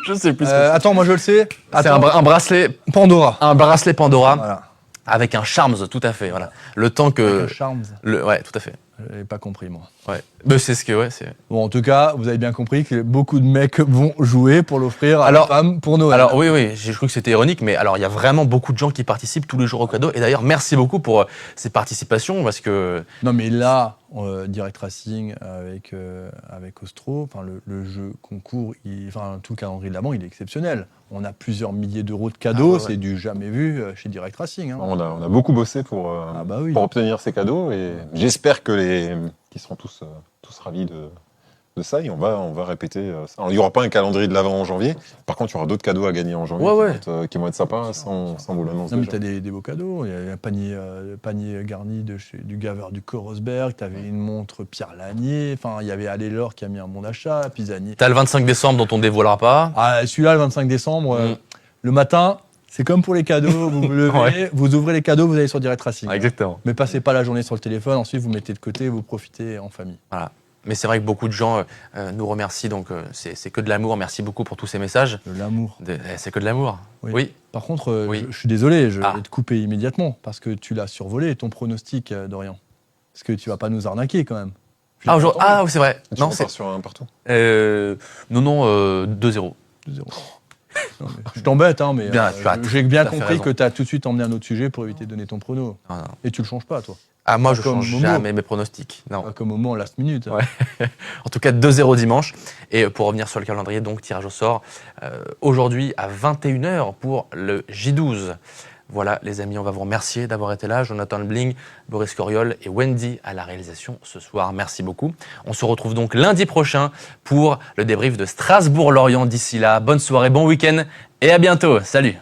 [SPEAKER 2] Je sais plus ce que c'est.
[SPEAKER 3] Attends, moi je le sais.
[SPEAKER 2] C'est un bracelet
[SPEAKER 3] Pandora.
[SPEAKER 2] Un bracelet Pandora
[SPEAKER 3] Voilà.
[SPEAKER 2] avec un Charms, tout à fait. Voilà. Le temps que.
[SPEAKER 3] Avec un Charms.
[SPEAKER 2] Ouais, tout à fait.
[SPEAKER 3] J'avais pas compris, moi.
[SPEAKER 2] Ouais. Mais c'est ce que. Ouais, c'est...
[SPEAKER 3] Bon, en tout cas, vous avez bien compris que beaucoup de mecs vont jouer pour l'offrir à
[SPEAKER 2] Alors-
[SPEAKER 3] la femme pour Noël.
[SPEAKER 2] Alors, oui, j'ai cru que c'était ironique, mais alors, il y a vraiment beaucoup de gens qui participent tous les jours au cadeau. Et d'ailleurs, merci beaucoup pour ces participations parce que.
[SPEAKER 3] Non, mais là, Direct Racing avec Ostro, enfin, le jeu concours, enfin, tout le calendrier de l'avant, il est exceptionnel. On a plusieurs milliers d'euros de cadeaux,
[SPEAKER 2] Ah ouais.
[SPEAKER 3] c'est du jamais vu chez Direct Racing. Hein.
[SPEAKER 4] On a beaucoup bossé pour
[SPEAKER 3] bah oui.
[SPEAKER 4] obtenir ces cadeaux et j'espère que qu'ils seront tous ravis de ça et on va répéter ça. Alors, il n'y aura pas un calendrier de l'avant en janvier, par contre il y aura d'autres cadeaux à gagner en janvier
[SPEAKER 2] Ouais.
[SPEAKER 4] qui vont être sympas sans vous l'annoncer.
[SPEAKER 3] Non, mais t'as des beaux cadeaux. Il y a un panier garni du gaveur du Corosberg, t'avais une montre Pierre Lanier, enfin, il y avait Allélor qui a mis un bon d'achat, Pisani.
[SPEAKER 2] T'as le 25 décembre dont on ne dévoilera pas.
[SPEAKER 3] Ah, celui-là, le 25 décembre, le matin, c'est comme pour les cadeaux, vous vous levez,
[SPEAKER 2] Ouais.
[SPEAKER 3] vous ouvrez les cadeaux, vous allez sur Direct Racing.
[SPEAKER 2] Exactement.
[SPEAKER 3] Mais passez pas la journée sur le téléphone, ensuite vous mettez de côté, vous profitez en famille.
[SPEAKER 2] Voilà. Mais c'est vrai que beaucoup de gens nous remercient, donc c'est que de l'amour. Merci beaucoup pour tous ces messages.
[SPEAKER 3] De l'amour.
[SPEAKER 2] C'est que de l'amour. Oui.
[SPEAKER 3] Par contre,
[SPEAKER 2] Oui.
[SPEAKER 3] je suis désolé, je
[SPEAKER 2] Ah.
[SPEAKER 3] vais te couper immédiatement, parce que tu l'as survolé, ton pronostic, Dorian. Parce que tu vas pas nous arnaquer quand même. Je l'ai
[SPEAKER 2] Aujourd'hui,
[SPEAKER 3] pas entendu.
[SPEAKER 2] oui, c'est vrai.
[SPEAKER 4] Tu
[SPEAKER 2] Non,
[SPEAKER 4] repars sur un partout.
[SPEAKER 2] non, 2-0.
[SPEAKER 3] 2-0. Non, mais je t'embête, hein, mais
[SPEAKER 2] Bien, tu as
[SPEAKER 3] j'ai bien
[SPEAKER 2] tout à fait
[SPEAKER 3] compris
[SPEAKER 2] raison.
[SPEAKER 3] que tu as tout de suite emmené un autre sujet pour éviter de donner ton prono.
[SPEAKER 2] Non.
[SPEAKER 3] Et tu le changes pas, toi.
[SPEAKER 2] Ah, moi,
[SPEAKER 3] Pas
[SPEAKER 2] je
[SPEAKER 3] comme
[SPEAKER 2] change
[SPEAKER 3] Momo.
[SPEAKER 2] jamais mes pronostics. Non.
[SPEAKER 3] Pas comme au moment last minute.
[SPEAKER 2] Ouais. En tout cas, 2-0 dimanche. Et pour revenir sur le calendrier, donc, tirage au sort aujourd'hui à 21h pour le J12. Voilà, les amis, on va vous remercier d'avoir été là. Jonathan Bling, Boris Coriol et Wendy à la réalisation ce soir. Merci beaucoup. On se retrouve donc lundi prochain pour le débrief de Strasbourg-Lorient. D'ici là, bonne soirée, bon week-end et à bientôt. Salut!